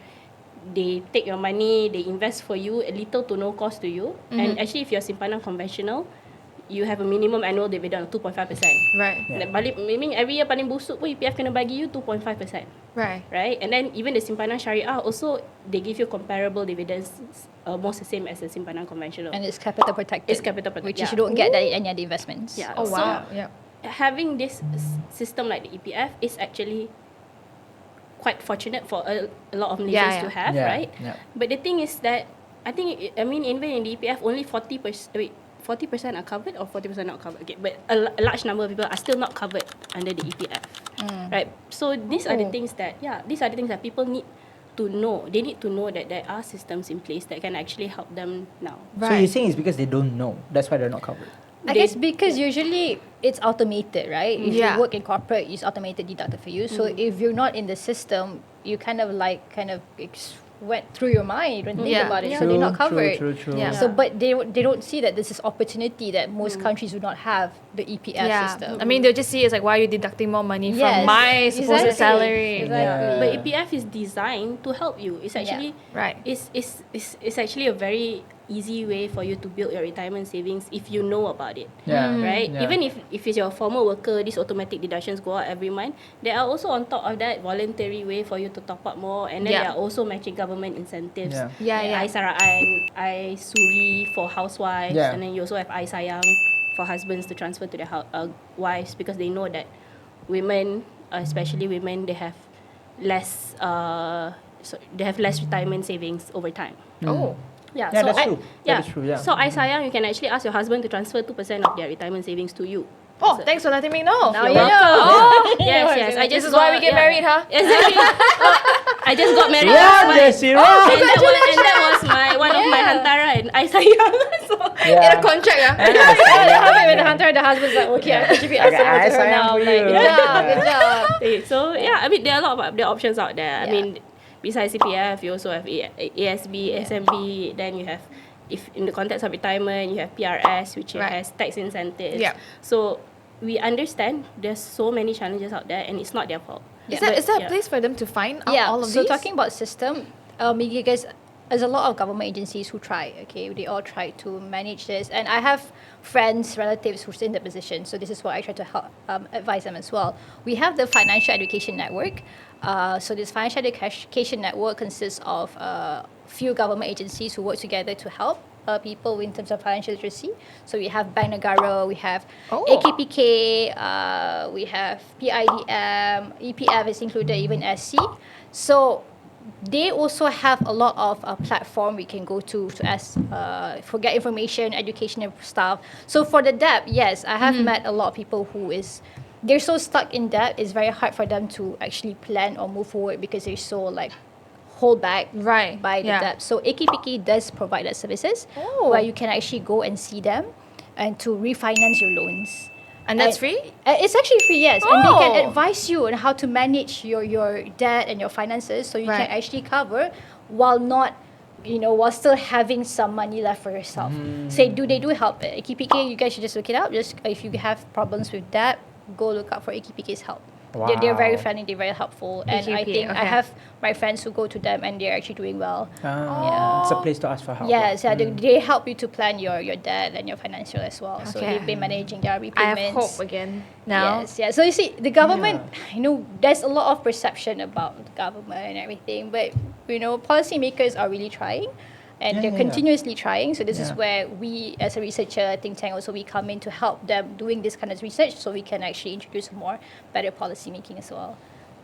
they take your money, they invest for you at little to no cost to you. And actually if you're simpanan conventional, you have a minimum annual dividend of 2.5%. Right. Yeah. Balik, meaning every year paling busuk pun EPF kena bagi you 2.5%. Right. Right? And then even the simpanan syariah also, they give you comparable dividends, almost the same as the simpanan conventional. And it's capital protected. It's capital protected, Which yeah. you don't get that in any other investments. Yeah. Oh So, wow. Yeah. having this system like the EPF is actually quite fortunate for a lot of Malaysians to have, right? Yeah. But the thing is that even in the EPF, only 40% are covered or 40% not covered. Okay, but a large number of people are still not covered under the EPF, right? So these are the things that people need to know. They need to know that there are systems in place that can actually help them now. So you're saying it's because they don't know. That's why they're not covered. I guess because usually it's automated, right? If Yeah. you work in corporate, it's automated deducted for you. So if you're not in the system, you went through your mind. You don't think Yeah. about it, Yeah. so they're not covered. True. Yeah. So, but they don't see that this is opportunity that most countries do not have, the EPF system. I mean, they'll just see it as like, why are you deducting more money from Yes, my supposed exactly. salary? Exactly. But EPF is designed to help you. It's actually Right. It's actually a very easy way for you to build your retirement savings if you know about it. Yeah. Right? Yeah. Even if it's your former worker, these automatic deductions go out every month. There are also on top of that voluntary way for you to top up more, and then there are also matching government incentives. Yeah. iSaraan, iSuri for housewives, Yeah. and then you also have iSayang for husbands to transfer to their wives, because they know that women, especially women, they have less retirement savings over time. Oh. Yeah, that's true. That is true, yeah. So iSayang, you can actually ask your husband to transfer 2% of their retirement savings to you. Oh, thanks for letting me know. Now You're you welcome. Oh. Yes. This is why we get married, huh? Exactly. I just got married Run, last month. Jessie, run! And that was one of my hantara and iSayang. So In a contract, yeah. They have it with the hunter, the husband's like, okay, I contribute Okay, to her sayang now. for Like, you. good job. So I mean, there are a lot of there are options out there. I Yeah. mean, besides CPF, you also have ASB, SMB. Then you have, if in the context of retirement, you have PRS, which has tax incentives. Yeah. So we understand there's so many challenges out there, and it's not their fault. Is there a place for them to find out all of so these? talking about system, because there's a lot of government agencies who try, okay? They all try to manage this. And I have friends, relatives who's in the position. So this is what I try to help advise them as well. We have the Financial Education Network. So this Financial Education Network consists of few government agencies who work together to help people in terms of financial literacy. So we have Bank Negara, we have AKPK, we have PIDM, EPF is included, even SC. So they also have a lot of platform we can go to ask for get information, educational stuff. So for the debt, yes, I have met a lot of people they're so stuck in debt. It's very hard for them to actually plan or move forward because they're so hold back by the debt. So AKPK does provide that services where you can actually go and see them and to refinance your loans. And that's free? It's actually free, yes. And they can advise you on how to manage your debt and your finances, so you can actually cover while not, while still having some money left for yourself. They do help. AKPK, you guys should just look it up. Just if you have problems with debt, go look up for AKPK's help. Wow. They're very friendly, they're very helpful. And I think I okay. have my friends who go to them and they're actually doing well. It's a place to ask for help. Yes, they help you to plan your debt and your financial as well. So they've been managing their I repayments. have hope again now. Yes. So you see, the government, there's a lot of perception about the government and everything, but policymakers are really trying. And they're continuously trying. So this is where we, as a researcher, think tank, also we come in to help them doing this kind of research, so we can actually introduce more better policy making as well.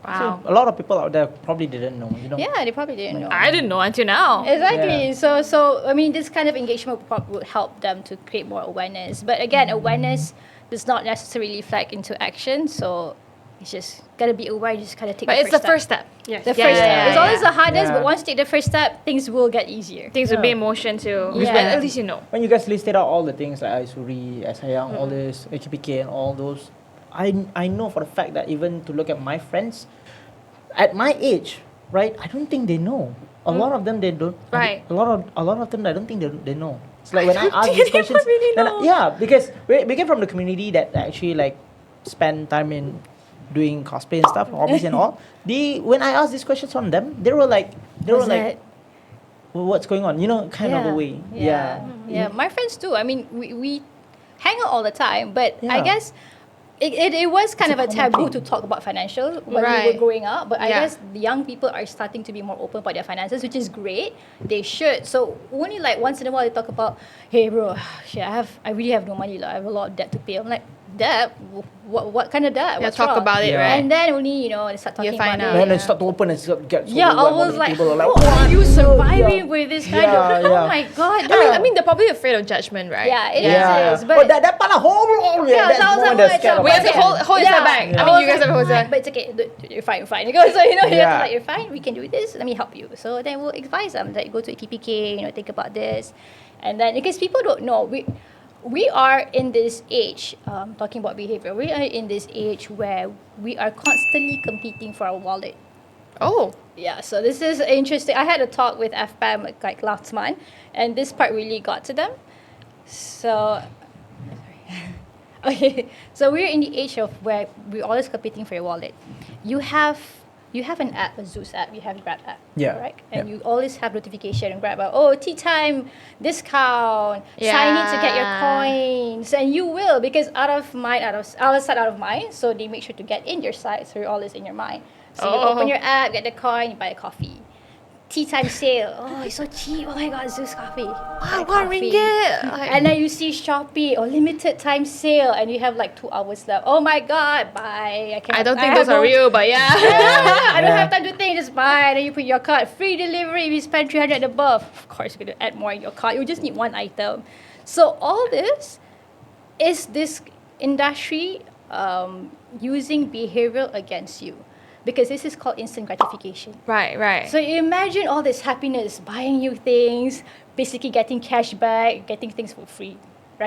Wow. So a lot of people out there probably didn't know. Yeah, they probably didn't know. I didn't know until now. Exactly. Yeah. So I mean, this kind of engagement would help them to create more awareness. But again, awareness does not necessarily reflect into action. So it's just gotta be aware. You just gotta take. But it's the first step. Yes. The first step. It's always the hardest, Yeah. but once you take the first step, things will get easier. Things will be in motion too. Yeah. But at least you know. When you guys listed out all the things like iSuri, SIang, all this, AKPK and all those, I know for the fact that even to look at my friends, at my age, right, I don't think they know. A lot of them, they don't. Right. A lot of them, I don't think they know. It's like when I ask these questions, because we came from the community that actually spend time in doing cosplay and stuff, hobbies and all. When I asked these questions from them, they were like, well, what's going on? Kind of a way. Yeah. My friends too. I mean, we hang out all the time, but I guess it was kind of a taboo to talk about financial when we were growing up. But I guess the young people are starting to be more open about their finances, which is great. They should. So only once in a while they talk about, hey bro, shit, I really have no money. I have a lot of debt to pay. I'm like, debt? What kind of debt? What's talk wrong? about it, right? And then only they start talking about find it. out. Then they start to open and get so I was like, how are you surviving with this kind of? Oh my god! I mean, they're probably afraid of judgment, right? Yeah, it is. But that part of whole that's that was more the the word, scare so We have to hold that back. I mean, you guys have to hold that. But it's okay. You're fine. You go. So you have to you're fine. We can do this. Let me help you. So then we'll advise them that go to KPK. Think about this, and then because people don't know, we are in this age. Talking about behavior, we are in this age where we are constantly competing for our wallet. Oh. Yeah, so this is interesting. I had a talk with FPAM like last month, and this part really got to them. So, okay, so we're in the age of where we're always competing for your wallet. You have an app, a Zeus app, you have Grab app, correct? And you always have notification on Grab about, oh, tea time discount, sign in to get your coins, and you will, because out of sight, out of mind. So they make sure to get in your sight, so you're always in your mind. So you open your app, get the coin, you buy a coffee. Tea time sale. Oh, it's so cheap. Oh my god, Zeus coffee. Wow, ringgit. And then you see Shopee or limited time sale, and you have like 2 hours left. Oh my god, buy. I don't think those are real, but yeah. I don't have time to think, just buy. Then you put your card. Free delivery if you spend 300 and above. Of course, you're going to add more in your cart. You just need one item. So all this is this industry using behavioral against you. Because this is called instant gratification. Right. So you imagine all this happiness, buying new things, basically getting cash back, getting things for free.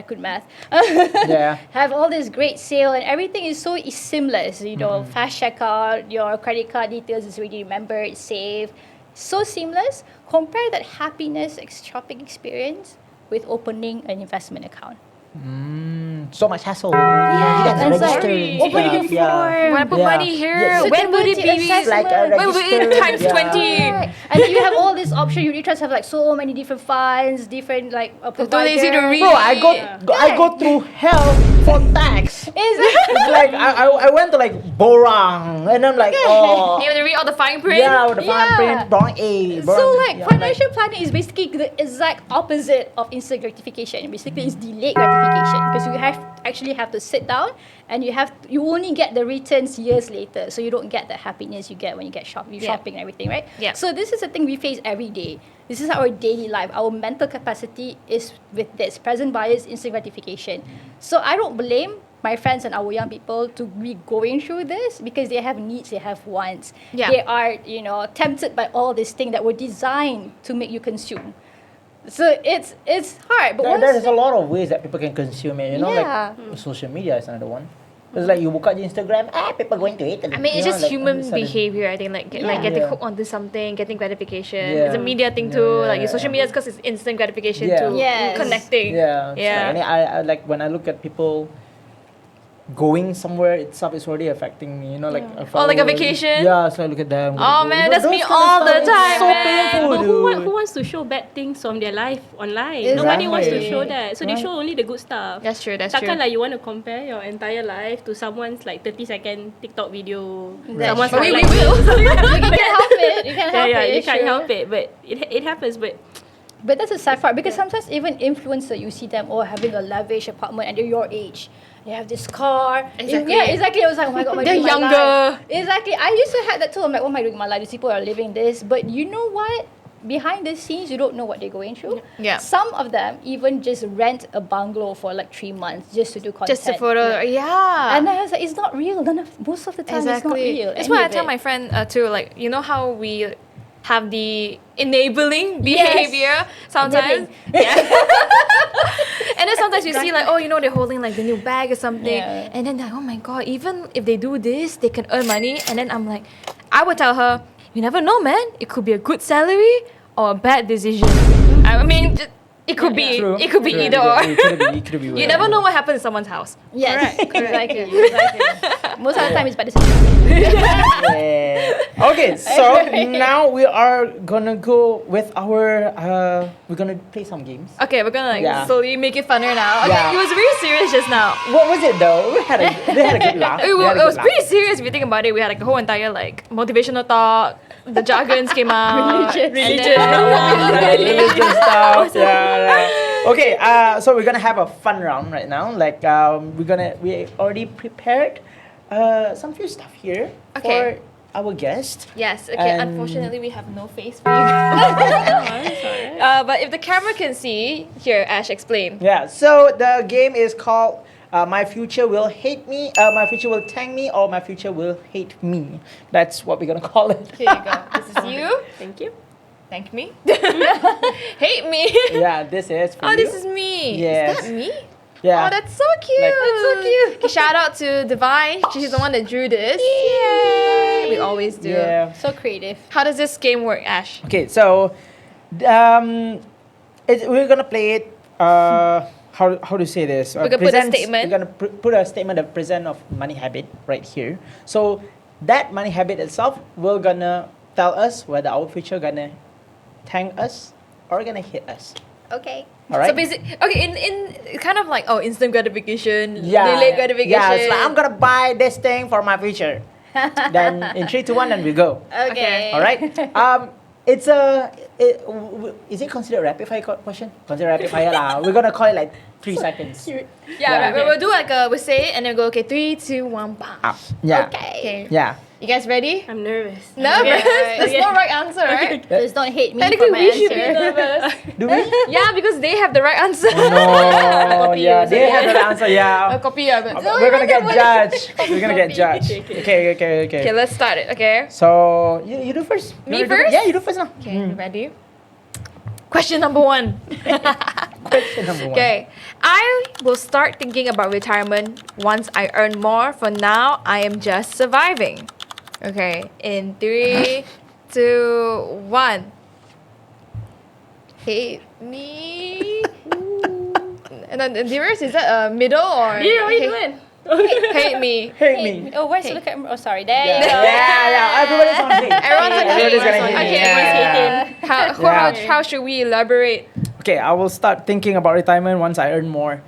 Good math. Have all this great sale, and everything is so seamless. You know, fast checkout, your credit card details is already remembered, it's saved. So seamless. Compare that happiness shopping experience with opening an investment account. So much hassle. Yeah, you that's register like, and stuff. When I put money here, when would it be? Like when would it times 20? And then you have all this option. You just have like so many different funds, different like providers. Too lazy to read. Bro, I go through hell for tax. It's like I went to like Borang, and I'm like, oh. You have to read all the fine print? Yeah, with the fine print, Borang A. So like financial planning is basically the exact opposite of instant gratification. Basically, it's delayed gratification, because you actually have to sit down, and you only get the returns years later, so you don't get the happiness you get when you get shopping and everything, right? So this is a thing we face every day. This is our daily life. Our mental capacity is with this present bias, instant gratification. So I don't blame my friends and our young people to be going through this, because they have needs, they have wants. They are, tempted by all these things that were designed to make you consume. So it's hard, but there's a lot of ways that people can consume it. Like social media is another one. It's like you look at Instagram, people going to it. I mean, it's just human behavior. I think like getting hooked onto something, getting gratification. It's a media thing too. Like your social media is because it's instant gratification too. Connecting. I like when I look at people going somewhere itself is already affecting me, like like a vacation. So I look at them. Oh man, that's me all the time. So painful, but who wants to show bad things from their life online? Nobody wants to show that. So they show only the good stuff. That's true. Takkan like you want to compare your entire life to someone's like 30-second TikTok video. Someone's we will. You can't help it. You can't help it. You can't help it. But it happens. But that's a sad part, because sometimes even influencer, you see them having a lavish apartment and they're your age. They have this car. Exactly. Yeah, exactly. I was like, oh my god, they're younger. Exactly. I used to have that too. I'm like, what am I doing in my life? These people are living this. But you know what? Behind the scenes, you don't know what they're going through. Yeah. Some of them even just rent a bungalow for like 3 months just to do content. Just a photo. Yeah. And I was like, it's not real. Most of the time, it's not real. That's why I tell my friend too, like, you know how we have the enabling behavior sometimes. And then sometimes you see like, they're holding like the new bag or something, and then like, oh my god, even if they do this, they can earn money. And then I'm like, I would tell her, you never know, man, it could be a good salary or a bad decision. I mean, it could be either or. It could be You never know what happens in someone's house. Yes, exactly. Most of the time it's bad decision. Okay, so now we are gonna go with our we're gonna play some games. Okay, we're gonna slowly make it funner now. Okay, it was really serious just now. What was it though? We had a good laugh. It was pretty serious if you think about it. We had like a whole entire like motivational talk. The jargons came out. Religion stuff. Okay, so we're gonna have a fun round right now. Like we already prepared some few stuff here for our guest. Yes. Okay. Unfortunately, we have no face for you guys. But if the camera can see, here, Ash, explain. Yeah. So the game is called My Future Will Hate Me, My Future Will Thank Me, or My Future Will Hate Me. That's what we're gonna call it. Here you go. This is you. Thank you. Thank me. Hate me. Yeah, this is for you. This is me. Yes. Is that me? Yeah. Oh, that's so cute. That's so cute. Okay, shout out to Divine. She's the one that drew this. Yay! We always do. Yeah. So creative. How does this game work, Ash? Okay, so we're gonna play it. How to say this? We're gonna put a statement. We're gonna put a statement of present of money habit right here. So that money habit itself, we're gonna tell us whether our future gonna thank us or gonna hit us. Okay. All right. So okay, in kind of like instant gratification, Yeah. delayed gratification. Yeah, it's like I'm gonna buy this thing for my future. Then in 3, 2, 1, then we go. Okay. All right. Is it considered rapid fire question? Consider rapid fire lah. We're gonna call it like 3 seconds. Yeah, Yeah. right. We'll do like we say it and then go 3, 2, 1, bam. Yeah. Okay. Yeah. You guys ready? I'm nervous. Nervous? Okay. There's no right answer, right? Please don't hate me Technically, for my we should be answer. nervous. Do we? Yeah, because they have the right answer. No. Yeah. They have the answer. Yeah. Copy We're gonna get judged. We're gonna get judged. Okay. Okay, let's start it. Okay. So you do first. Me You wanna do- first? Yeah, you do first now. Okay, you ready? Question number 1. Question number 1. Okay, I will start thinking about retirement once I earn more. For now, I am just surviving. Okay, in 3, 2, 1. Hate me. And then the rest, is that a middle or? Yeah, what are you doing? Hate me. Hate me. Oh, where's the look at? Oh, sorry. There Yeah. you go. Yeah. Everybody's on hate. Everyone's on hate. Everybody's gonna Okay, hate. everyone's Yeah. How should we elaborate? Okay, I will start thinking about retirement once I earn more.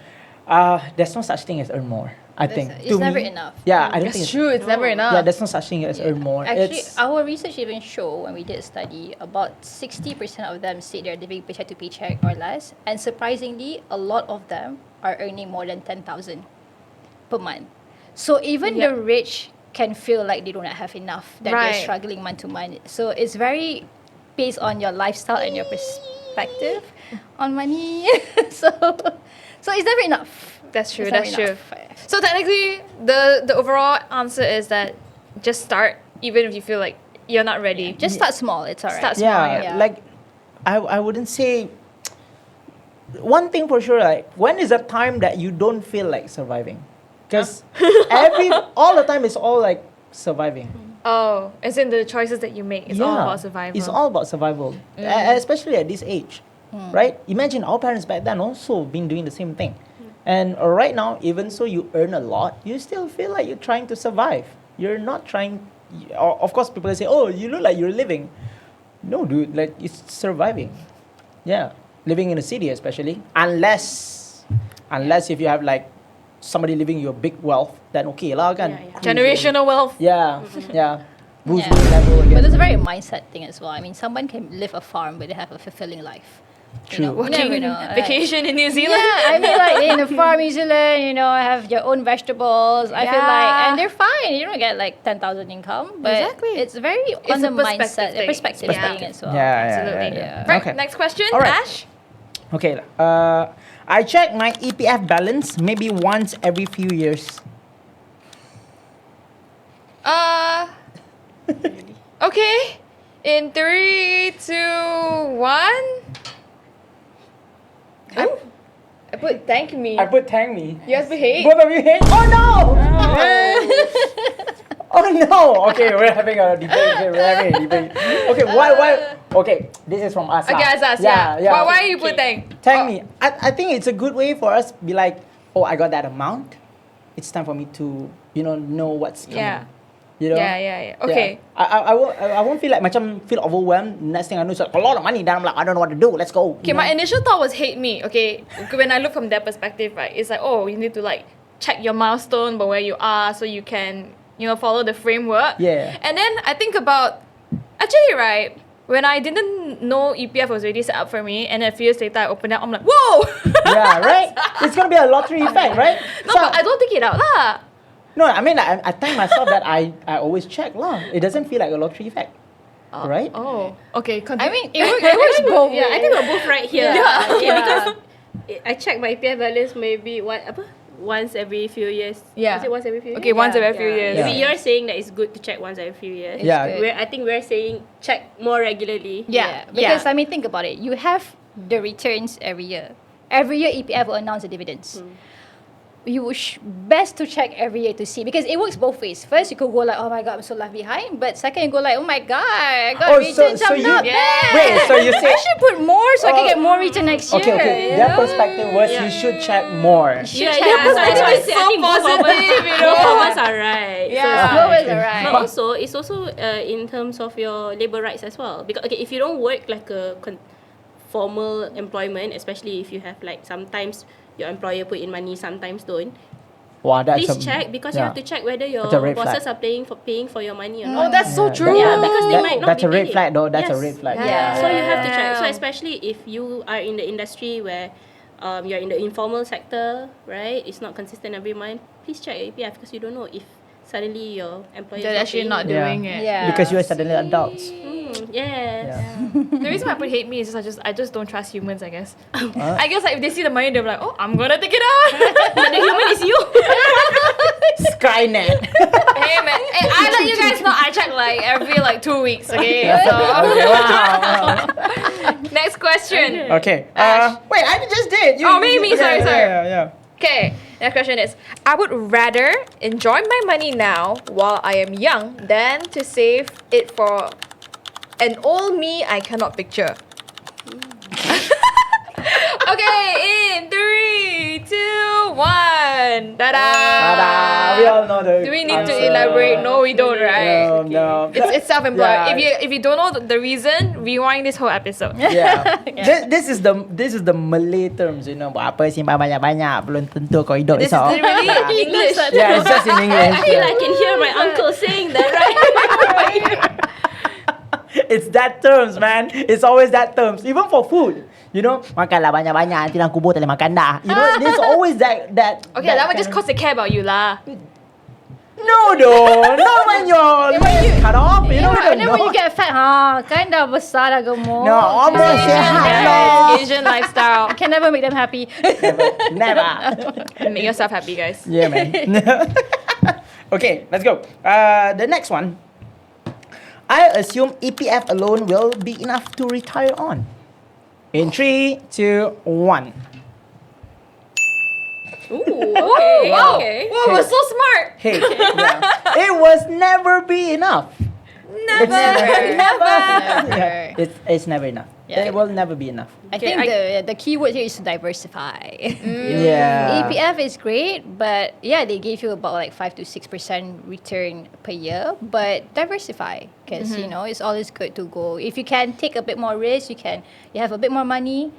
There's no such thing as earn more. I think It's To never me- enough. Yeah, I don't That's think. true. It's never enough. Yeah, there's no such thing as earn more. Actually, It's our research even show when we did a study, about 60% of them said they're living paycheck to paycheck or less, and surprisingly, a lot of them are earning more than 10,000 per month. So even Yeah. the rich can feel like they do not have enough, that Right. they're struggling month to month. So it's very based on your lifestyle and your perspective on money. so it's never enough. That's true. It's never That's true. enough. So technically, the overall answer is that just start, even if you feel like you're not ready. Just start small. It's alright. Start small. yeah, like I wouldn't say. One thing for sure, like when is a time that you don't feel like surviving? Because all the time it's all like surviving. Oh, as in the choices that you make, it's all about survival. It's all about survival, especially at this age, right? Imagine our parents back then also been doing the same thing, and right now, even so you earn a lot, you still feel like you're trying to survive. You're not trying. Of course, people say, "Oh, you look like you're living." No, dude, like it's surviving. Yeah, living in a city, especially, unless if you have like somebody living your big wealth, then okay lah kan. Yeah. generational wealth. Yeah, yeah. Boost Yeah. level again. But there's a very mindset thing as well. I mean, someone can live a farm but they have a fulfilling life. True. You never know. Vacation in New Zealand. Yeah, I mean, like in the farm, New Zealand, have your own vegetables. I feel like, Yeah. and they're fine. You don't get like 10,000 income, but Exactly. it's very It's on a the perspective mindset, thing. a perspective Yeah. thing as well. Absolutely. yeah. Right. Okay. Next question, All right. Ash. Okay. I check my EPF balance maybe once every few years. Okay. In 3, 2, 1. I put thank me. I put thank me. You guys put hate? Both of you hate? Oh no! Oh no! Okay, we're having a debate. Okay, why? Okay, this is from us. Okay, lah. ask us. Yeah. Why you put thank? Thank me. I think it's a good way for us to be like, oh, I got that amount. It's time for me to, know what's coming. Yeah. Yeah. Okay. I won't feel like feel overwhelmed. Next thing I know, it's like a lot of money. Then I'm like, I don't know what to do. Let's go. Okay, my initial thought was hate me. Okay, when I look from that perspective, right, it's like, oh, you need to like check your milestone, but where you are, so you can, follow the framework. Yeah. And then I think about, actually, right, when I didn't know EPF was already set up for me, and then a few years later I opened up, I'm like, whoa! Yeah, right? It's gonna be a lottery effect, right? No, but I don't take it out lah. No, I mean, like, I tell myself that I always check lah. It doesn't feel like a lottery effect, right? Oh, okay. I mean, it works both ways. Yeah, I think we're both right here. Yeah. Because I check my EPF balance maybe once every few years. Yeah. Is it once every few years? Okay, once every few years. Maybe Yeah. you're saying that it's good to check once every few years. Yeah. good. I think we're saying check more regularly. Yeah. Because I mean, think about it. You have the returns every year. Every year, EPF will announce the dividends. best to check every year to see, because it works both ways. First, you could go like, oh my god, I'm so left behind. But second, you go like, oh my god, I got returns. I'm not bad. Wait, so you say I should put more so I can get more return next year. Okay. Their perspective was you should check more. That's why I say I think both of us are right. Yeah, both of us are right. But also, it's also in terms of your labor rights as well. Because if you don't work like a formal employment, especially if you have like sometimes your employer put in money, sometimes don't. Wow, Please check, because you have to check whether your bosses are paying for your money or not. Oh, that's so true. Yeah, because they might not that's be a red paying. flag though. That's Yes. a red flag. Yeah. So you have to check. So especially if you are in the industry where you're in the informal sector, right? It's not consistent every month. Please check your EPF, because you don't know if suddenly your employer They're actually not doing it. Yeah. Because you are suddenly adults. Yes. The reason why people hate me is just I just don't trust humans, I guess. I guess like if they see the money, they're like, oh, I'm gonna take it out. But the human is you. Skynet. Hey man, hey, I let you guys know I check like every like 2 weeks, okay? So Okay, wow. next question. Okay. Ash. Wait, I just did. Me, sorry. Yeah. Okay, next question is, I would rather enjoy my money now while I am young than to save it for an old me I cannot picture. Okay, in 3, 2, 1. Ta-da! Ta-da! We all know the Do we need answer. to elaborate? No, we don't, right? No. It's self-employed. Yeah. If you don't know the reason, rewind this whole episode. Yeah. This is the Malay terms, you know. Buat apa simpan banyak-banyak, belum tentu kau hidup This is esok. really English. Yeah, it's just in English. I feel I can hear my uncle saying that, right? It's that terms, man. It's always that terms. Even for food. You know, makanlah banyak-banyak, nanti dalam kubur tak boleh makan dah. You know, there's always that. Okay, that one just cause they care about you lah. No, not when your legs cut off. You know, And then when you get fat, kan dah besar dah gemuk. No, almost sehat lah. Asian lifestyle. Can never make them happy. Never. Make yourself happy, guys. Yeah, man. Okay, let's go. The next one. I assume EPF alone will be enough to retire on. In 3, 2, 1. Ooh, okay. Wow. Okay. Whoa, we're so smart. Hey, yeah. It was never be enough. Never. Yeah. It's never enough. Yeah. It will never be enough. I think the key word here is to diversify. Yeah. EPF is great, but yeah, they give you about like 5 to 6% return per year. But diversify, because you know it's always good to go. If you can take a bit more risk, you have a bit more money.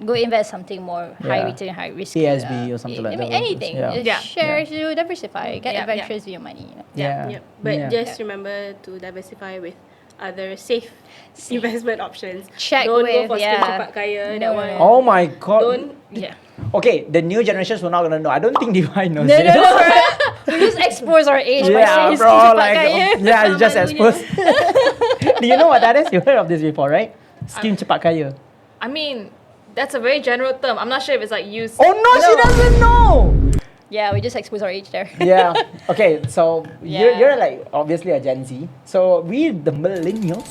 Go invest something more high return, high risk. CSB or something like I mean, that. anything. Yeah. Just shares, you diversify. Get Yeah, adventurous with your money. You know? Yeah. But just remember to diversify with other safe investment options. Check Don't with, go for skim cepat kaya. That one. Oh my god. Don't. Yeah. Okay, the new generations were not gonna know. I don't think Divine knows No, it. we just expose our age by Yeah, saying bro. skim cepat Like, kaya. yeah, you just Malunya. expose. Do you know what that is? You heard of this before, right? Skim cepat kaya. I mean, that's a very general term. I'm not sure if it's like used. Oh no, she doesn't know. Yeah, we just expose our age there. Yeah. Okay, so Yeah. you're like obviously a Gen Z. So we the millennials,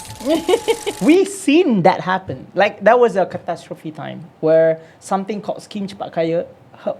we seen that happen. Like that was a catastrophe time where something called Skim Cepat Kaya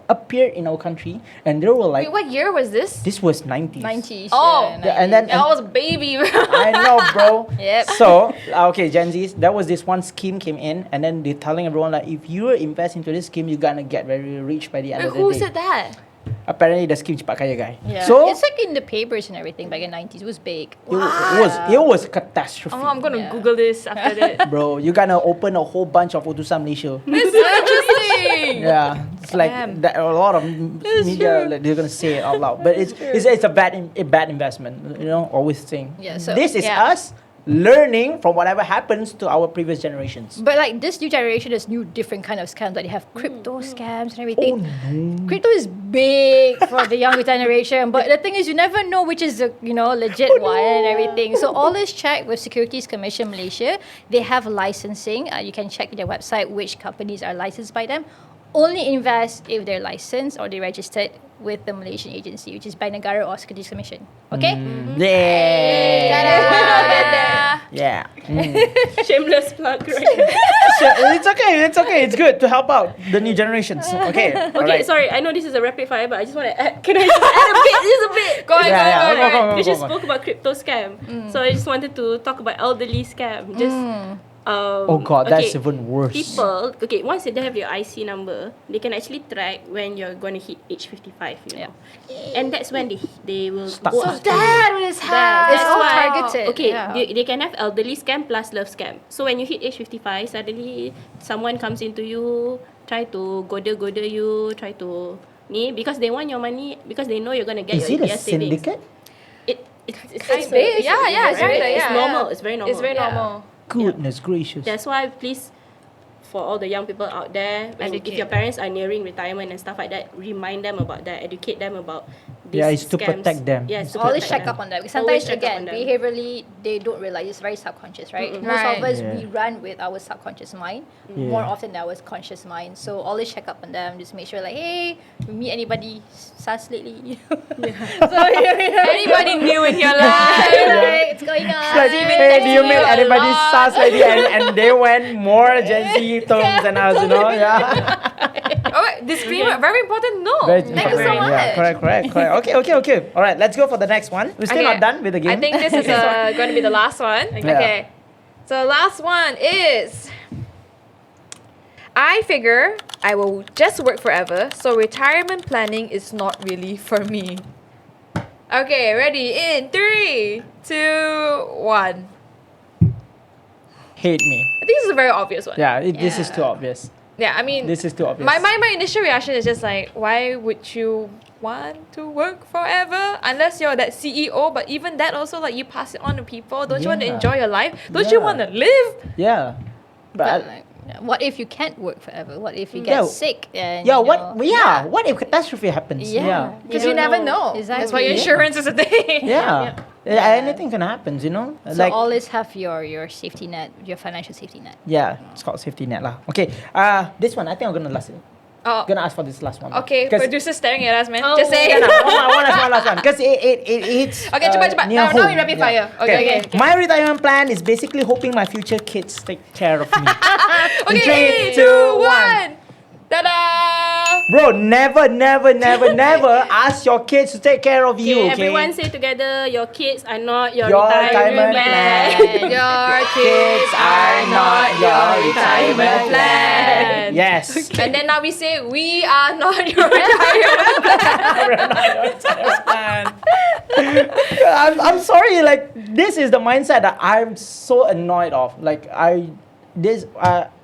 appeared in our country, and there were like, Wait, what year was this? this was 90s. 90s. Oh. Yeah, and then I was a baby. I know, bro. Yep. So, okay, Gen Zs, there was this one scheme came in, and then they're telling everyone like, if you invest into this scheme, you're gonna get very rich by the end Wait, of the who day. said that? Apparently, the Skim Cepat Kaya guy. Yeah. So it's like in the papers and everything back in the 90s. It was big. it was catastrophe. Oh, I'm gonna Yeah. Google this after that. Bro, you're gonna open a whole bunch of Utusan Malaysia. It's so interesting. Yeah, it's like Damn. that, a lot of media like, they're gonna say it out loud, but it's a bad investment. You know, always saying. Yeah, so- this is Yeah. us learning from whatever happens to our previous generations. But like this new generation, there's new different kind of scams. Like they have crypto scams and everything. Oh no. Crypto is big for the younger generation, but the thing is, you never know which is the legit one and everything. So always check with Securities Commission Malaysia. They have licensing. You can check their website which companies are licensed by them. Only invest if they're licensed or they're registered with the Malaysian agency, which is Bank Negara or Securities Commission. Okay? Yeah. Yeah. Shameless plug, right? It's okay. It's good to help out the new generations. Okay. Okay, sorry. I know this is a rapid fire, but I just want to add. Can I just add a bit? Just a bit. Go on. We just spoke about crypto scam, so I just wanted to talk about elderly scam. Just. Oh God, that's even worse. People, once they have your IC number, they can actually track when you're going to hit age 55, you know. And that's when they will go after you. That is how it's all targeted. Okay, they can have elderly scam plus love scam. So when you hit age 55, suddenly someone comes into you, try to goda you, try to because they want your money, because they know you're going to get your EPF savings. Syndicate? It's big. Yeah, it's normal. It's very normal. It's very normal. Goodness gracious. That's why, please, for all the young people out there, if your parents are nearing retirement and stuff like that, remind them about that, educate them about these it's to scams. protect them. Yeah, it's to always protect check them. up on them. Sometimes, Always check up on them. behaviorally, they don't realize it's very subconscious, right? Most of us, we run with our subconscious mind more often than our conscious mind. So always check up on them. Just make sure, like, hey, you meet anybody sus lately? So, Anybody new in your life? What's going on? Like, hey, do you meet anybody sus lady? And they went more Gen Z terms than us, you know? Yeah. Oh, disclaimer, very important. No. Thank you so much. Yeah, correct. Okay. All right, let's go for the next one. We're still not done with the game. I think this is going to be the last one. Okay. So last one is, I figure I will just work forever, so retirement planning is not really for me. Okay, ready? In 3, 2, 1. Hate me. I think this is a very obvious one. Yeah, this is too obvious. Yeah, I mean, This is too obvious. my initial reaction is just like, why would you want to work forever unless you're that CEO? But even that also, like, you pass it on to people. Don't you want to enjoy your life? Don't you want to live? Yeah. But like, what if you can't work forever? What if you get sick? And, what if catastrophe happens? Yeah. Because you never know. Exactly. That's why insurance is a thing. Yeah. Anything can happen, you know? So always have your safety net, your financial safety net. Yeah, it's called safety net lah. Okay, this one I think I'm gonna gonna ask for this last one. Okay, producer staring at us, man. Oh. Just say. One last one. Because it's Okay, cepat. Now we rapid fire. Okay. My retirement plan is basically hoping my future kids take care of me. Okay, 3, 2, 1. Ta-da! Bro, never ask your kids to take care of you, okay? Everyone say together, your kids are not your retirement retirement plan. plan. Your kids are not your retirement plan. Yes. And then now we say, we are not your retirement plan. I'm sorry, like, this is the mindset that I'm so annoyed of. Like, I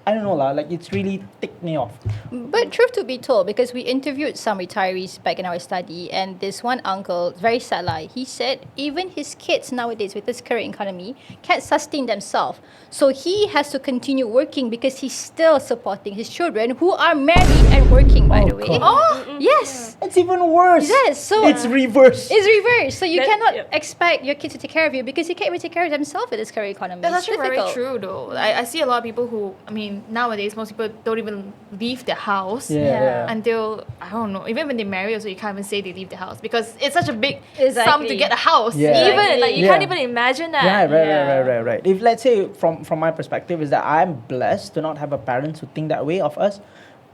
don't know lah, like, it's really ticked me off. But truth to be told, because we interviewed some retirees back in our study, and this one uncle, very sad lah, he said even his kids nowadays with this current economy can't sustain themselves. So he has to continue working because he's still supporting his children who are married and working, by the way. God. Oh, yes. It's even worse. Yes, so it's reverse. It's reverse. So you cannot expect your kids to take care of you because you can't even take care of themselves with this current economy. That's It's actually very difficult. true, though. I see a lot of people who, I mean, nowadays most people don't even leave their house until, I don't know, even when they marry also, you can't even say they leave the house because it's such a big sum to get a house. Even like you can't even imagine that. Right. If, let's say, from my perspective, is that I'm blessed to not have a parents who think that way of us,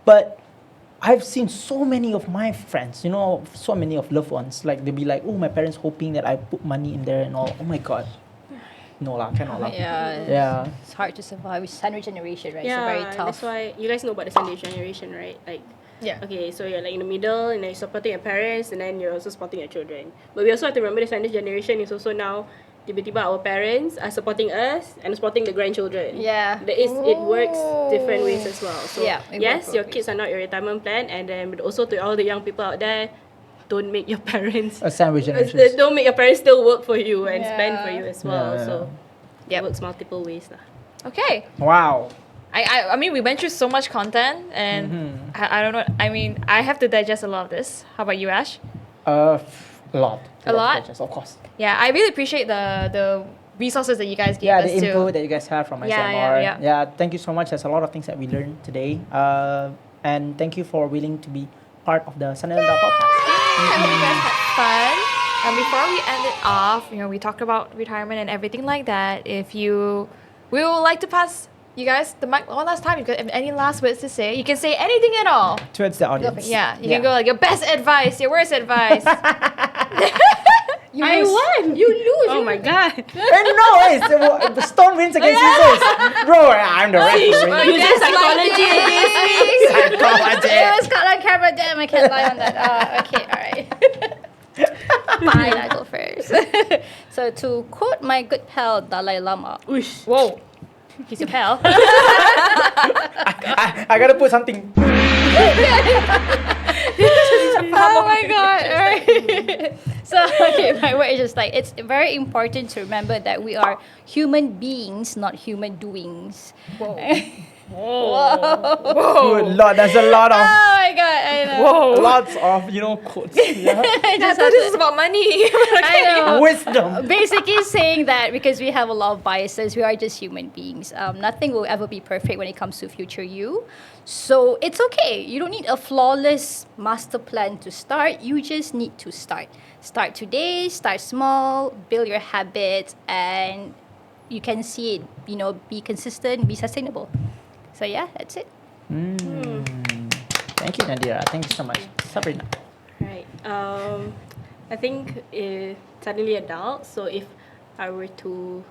but I've seen so many of my friends, you know, so many of loved ones, like they'll be like, oh, my parents hoping that I put money in there and all. Oh my God. No lah, cannot lah. Yeah. It's hard to survive. It's standard generation, right? Yeah, so very tough. that's why you guys know about the Sunday generation, right? Like, okay, so you're like in the middle, and then you're supporting your parents, and then you're also supporting your children. But we also have to remember the Sunday generation is also now, tiba-tiba our parents are supporting us and supporting the grandchildren. Yeah. It works different ways as well. So yes, your ways. kids are not your retirement plan, and then but also to all the young people out there, don't make your parents A sandwich generation. don't make your parents still work for you and spend for you as well. Yeah. So it works multiple ways lah. Okay. Wow. I mean, we went through so much content, and I don't know. I mean, I have to digest a lot of this. How about you, Ash? A lot. A lot? Of course. Yeah, I really appreciate the resources that you guys gave us the too. input that you guys have from ICMR. Yeah. Thank you so much. There's a lot of things that we learned today. And thank you for willing to be part of the Sunday podcast. I hope you guys had fun. And before we end it off, we talked about retirement and everything like that. We would like to pass you guys the mic one last time. If you have any last words to say, you can say anything at all. Towards the audience. Yeah, you can go like your best advice, your worst advice. I won. You lose. Oh my god. No, the stone wins against scissors. Bro, I'm the referee. You did psychology against me. Psychology. It was caught on camera. Damn, I can't lie on that. Okay, alright. Fine, I go first. So to quote my good pal Dalai Lama. Oosh. Whoa. He's a pal. I gotta put something. Oh my god. Alright. So okay, my word is just like it's very important to remember that we are human beings, not human doings. Whoa. Good Lord, there's a lot of Oh my god, I know. lots of quotes. Yeah. I thought this is about money. I know. Wisdom. Basically saying that because we have a lot of biases, we are just human beings. Nothing will ever be perfect when it comes to future you. So it's okay. You don't need a flawless master plan to start. You just need to start. Start today, start small, build your habits, and you can see it, be consistent, be sustainable. So yeah, that's it. Thank you, Nadhirah. Thank you so much. Sabreena. Right. I think suddenly adults. So if I were to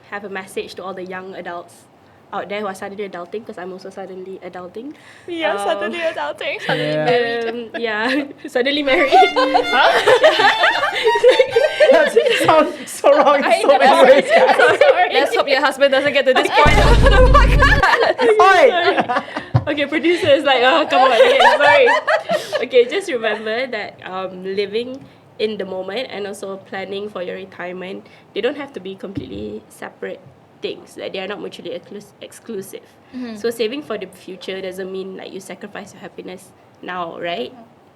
have a message to all the young adults out there who are suddenly adulting, because I'm also suddenly adulting. Yeah, suddenly adulting. Yeah, suddenly married. That sounds so wrong in so many ways. Let's hope your husband doesn't get to this point of the podcast. Oi! Okay, producers come on. Okay, sorry. Okay, just remember that living in the moment and also planning for your retirement, they don't have to be completely separate things. Like they are not mutually exclusive. So saving for the future doesn't mean like you sacrifice your happiness now, right?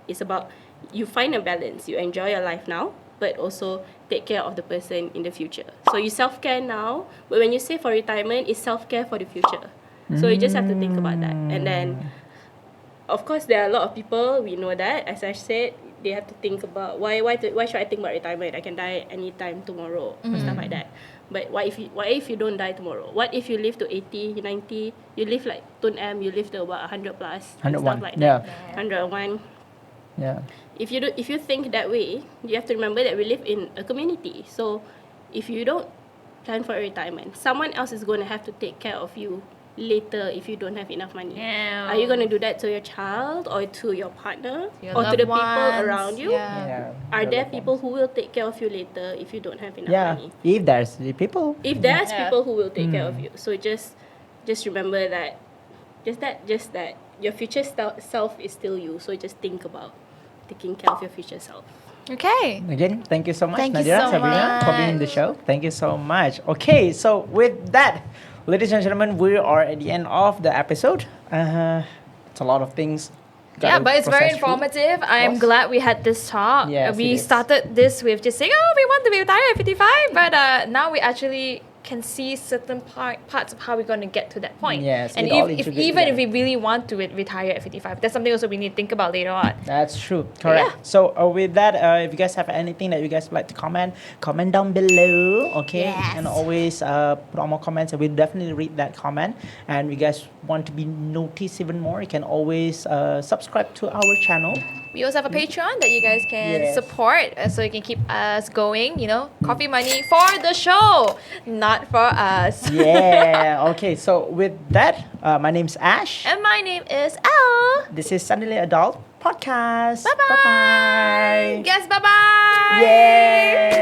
It's about you find a balance. You enjoy your life now, but also take care of the person in the future. So you self-care now, but when you save for retirement, it's self-care for the future. So you just have to think about that. And then, of course, there are a lot of people, we know that, as I said, they have to think about why should I think about retirement? I can die anytime tomorrow, or stuff like that. But what if you don't die tomorrow? What if you live to 80, 90, you live like Tun M, you live to about 100 plus, 101. stuff like Yeah. that. 101. Yeah. If you think that way, you have to remember that we live in a community. So if you don't plan for retirement, someone else is going to have to take care of you later if you don't have enough money. Yeah. Are you going to do that to your child or to your partner Your or to the loved people ones, around you? yeah. Are there people who will take care of you later if you don't have enough Yeah. money? If there's the people. If there's Yeah. people who will take care of you. So just remember that your future self is still you. So just think about taking care of your future self. Okay. Again, thank you so much, Thank you Nadhirah, so Sabreena, for being in the much. show. Thank you so much. Okay, so with that, ladies and gentlemen, we are at the end of the episode. It's a lot of things. Yeah, gotta but it's very process through. informative. I'm course. glad we had this talk. Yes, We it is. started this with just saying, we want to be retired at 55, but now we actually can see certain parts of how we're going to get to that point. Yes, and it all if integrates even if together. we really want to retire at 55, that's something also we need to think about later on. That's true. Correct. Yeah. So with that, if you guys have anything that you guys would like to comment down below. Okay. Yes. And always put on more comments, and we'll definitely read that comment. And if you guys want to be noticed even more, you can always subscribe to our channel. We also have a Patreon that you guys can Yes. support so you can keep us going, coffee money for the show, not for us. Yeah. Okay. So with that, my name's Ash. And my name is Elle. This is Suddenly Adult Podcast. Bye-bye. Bye-bye. Yes, bye-bye. Yay.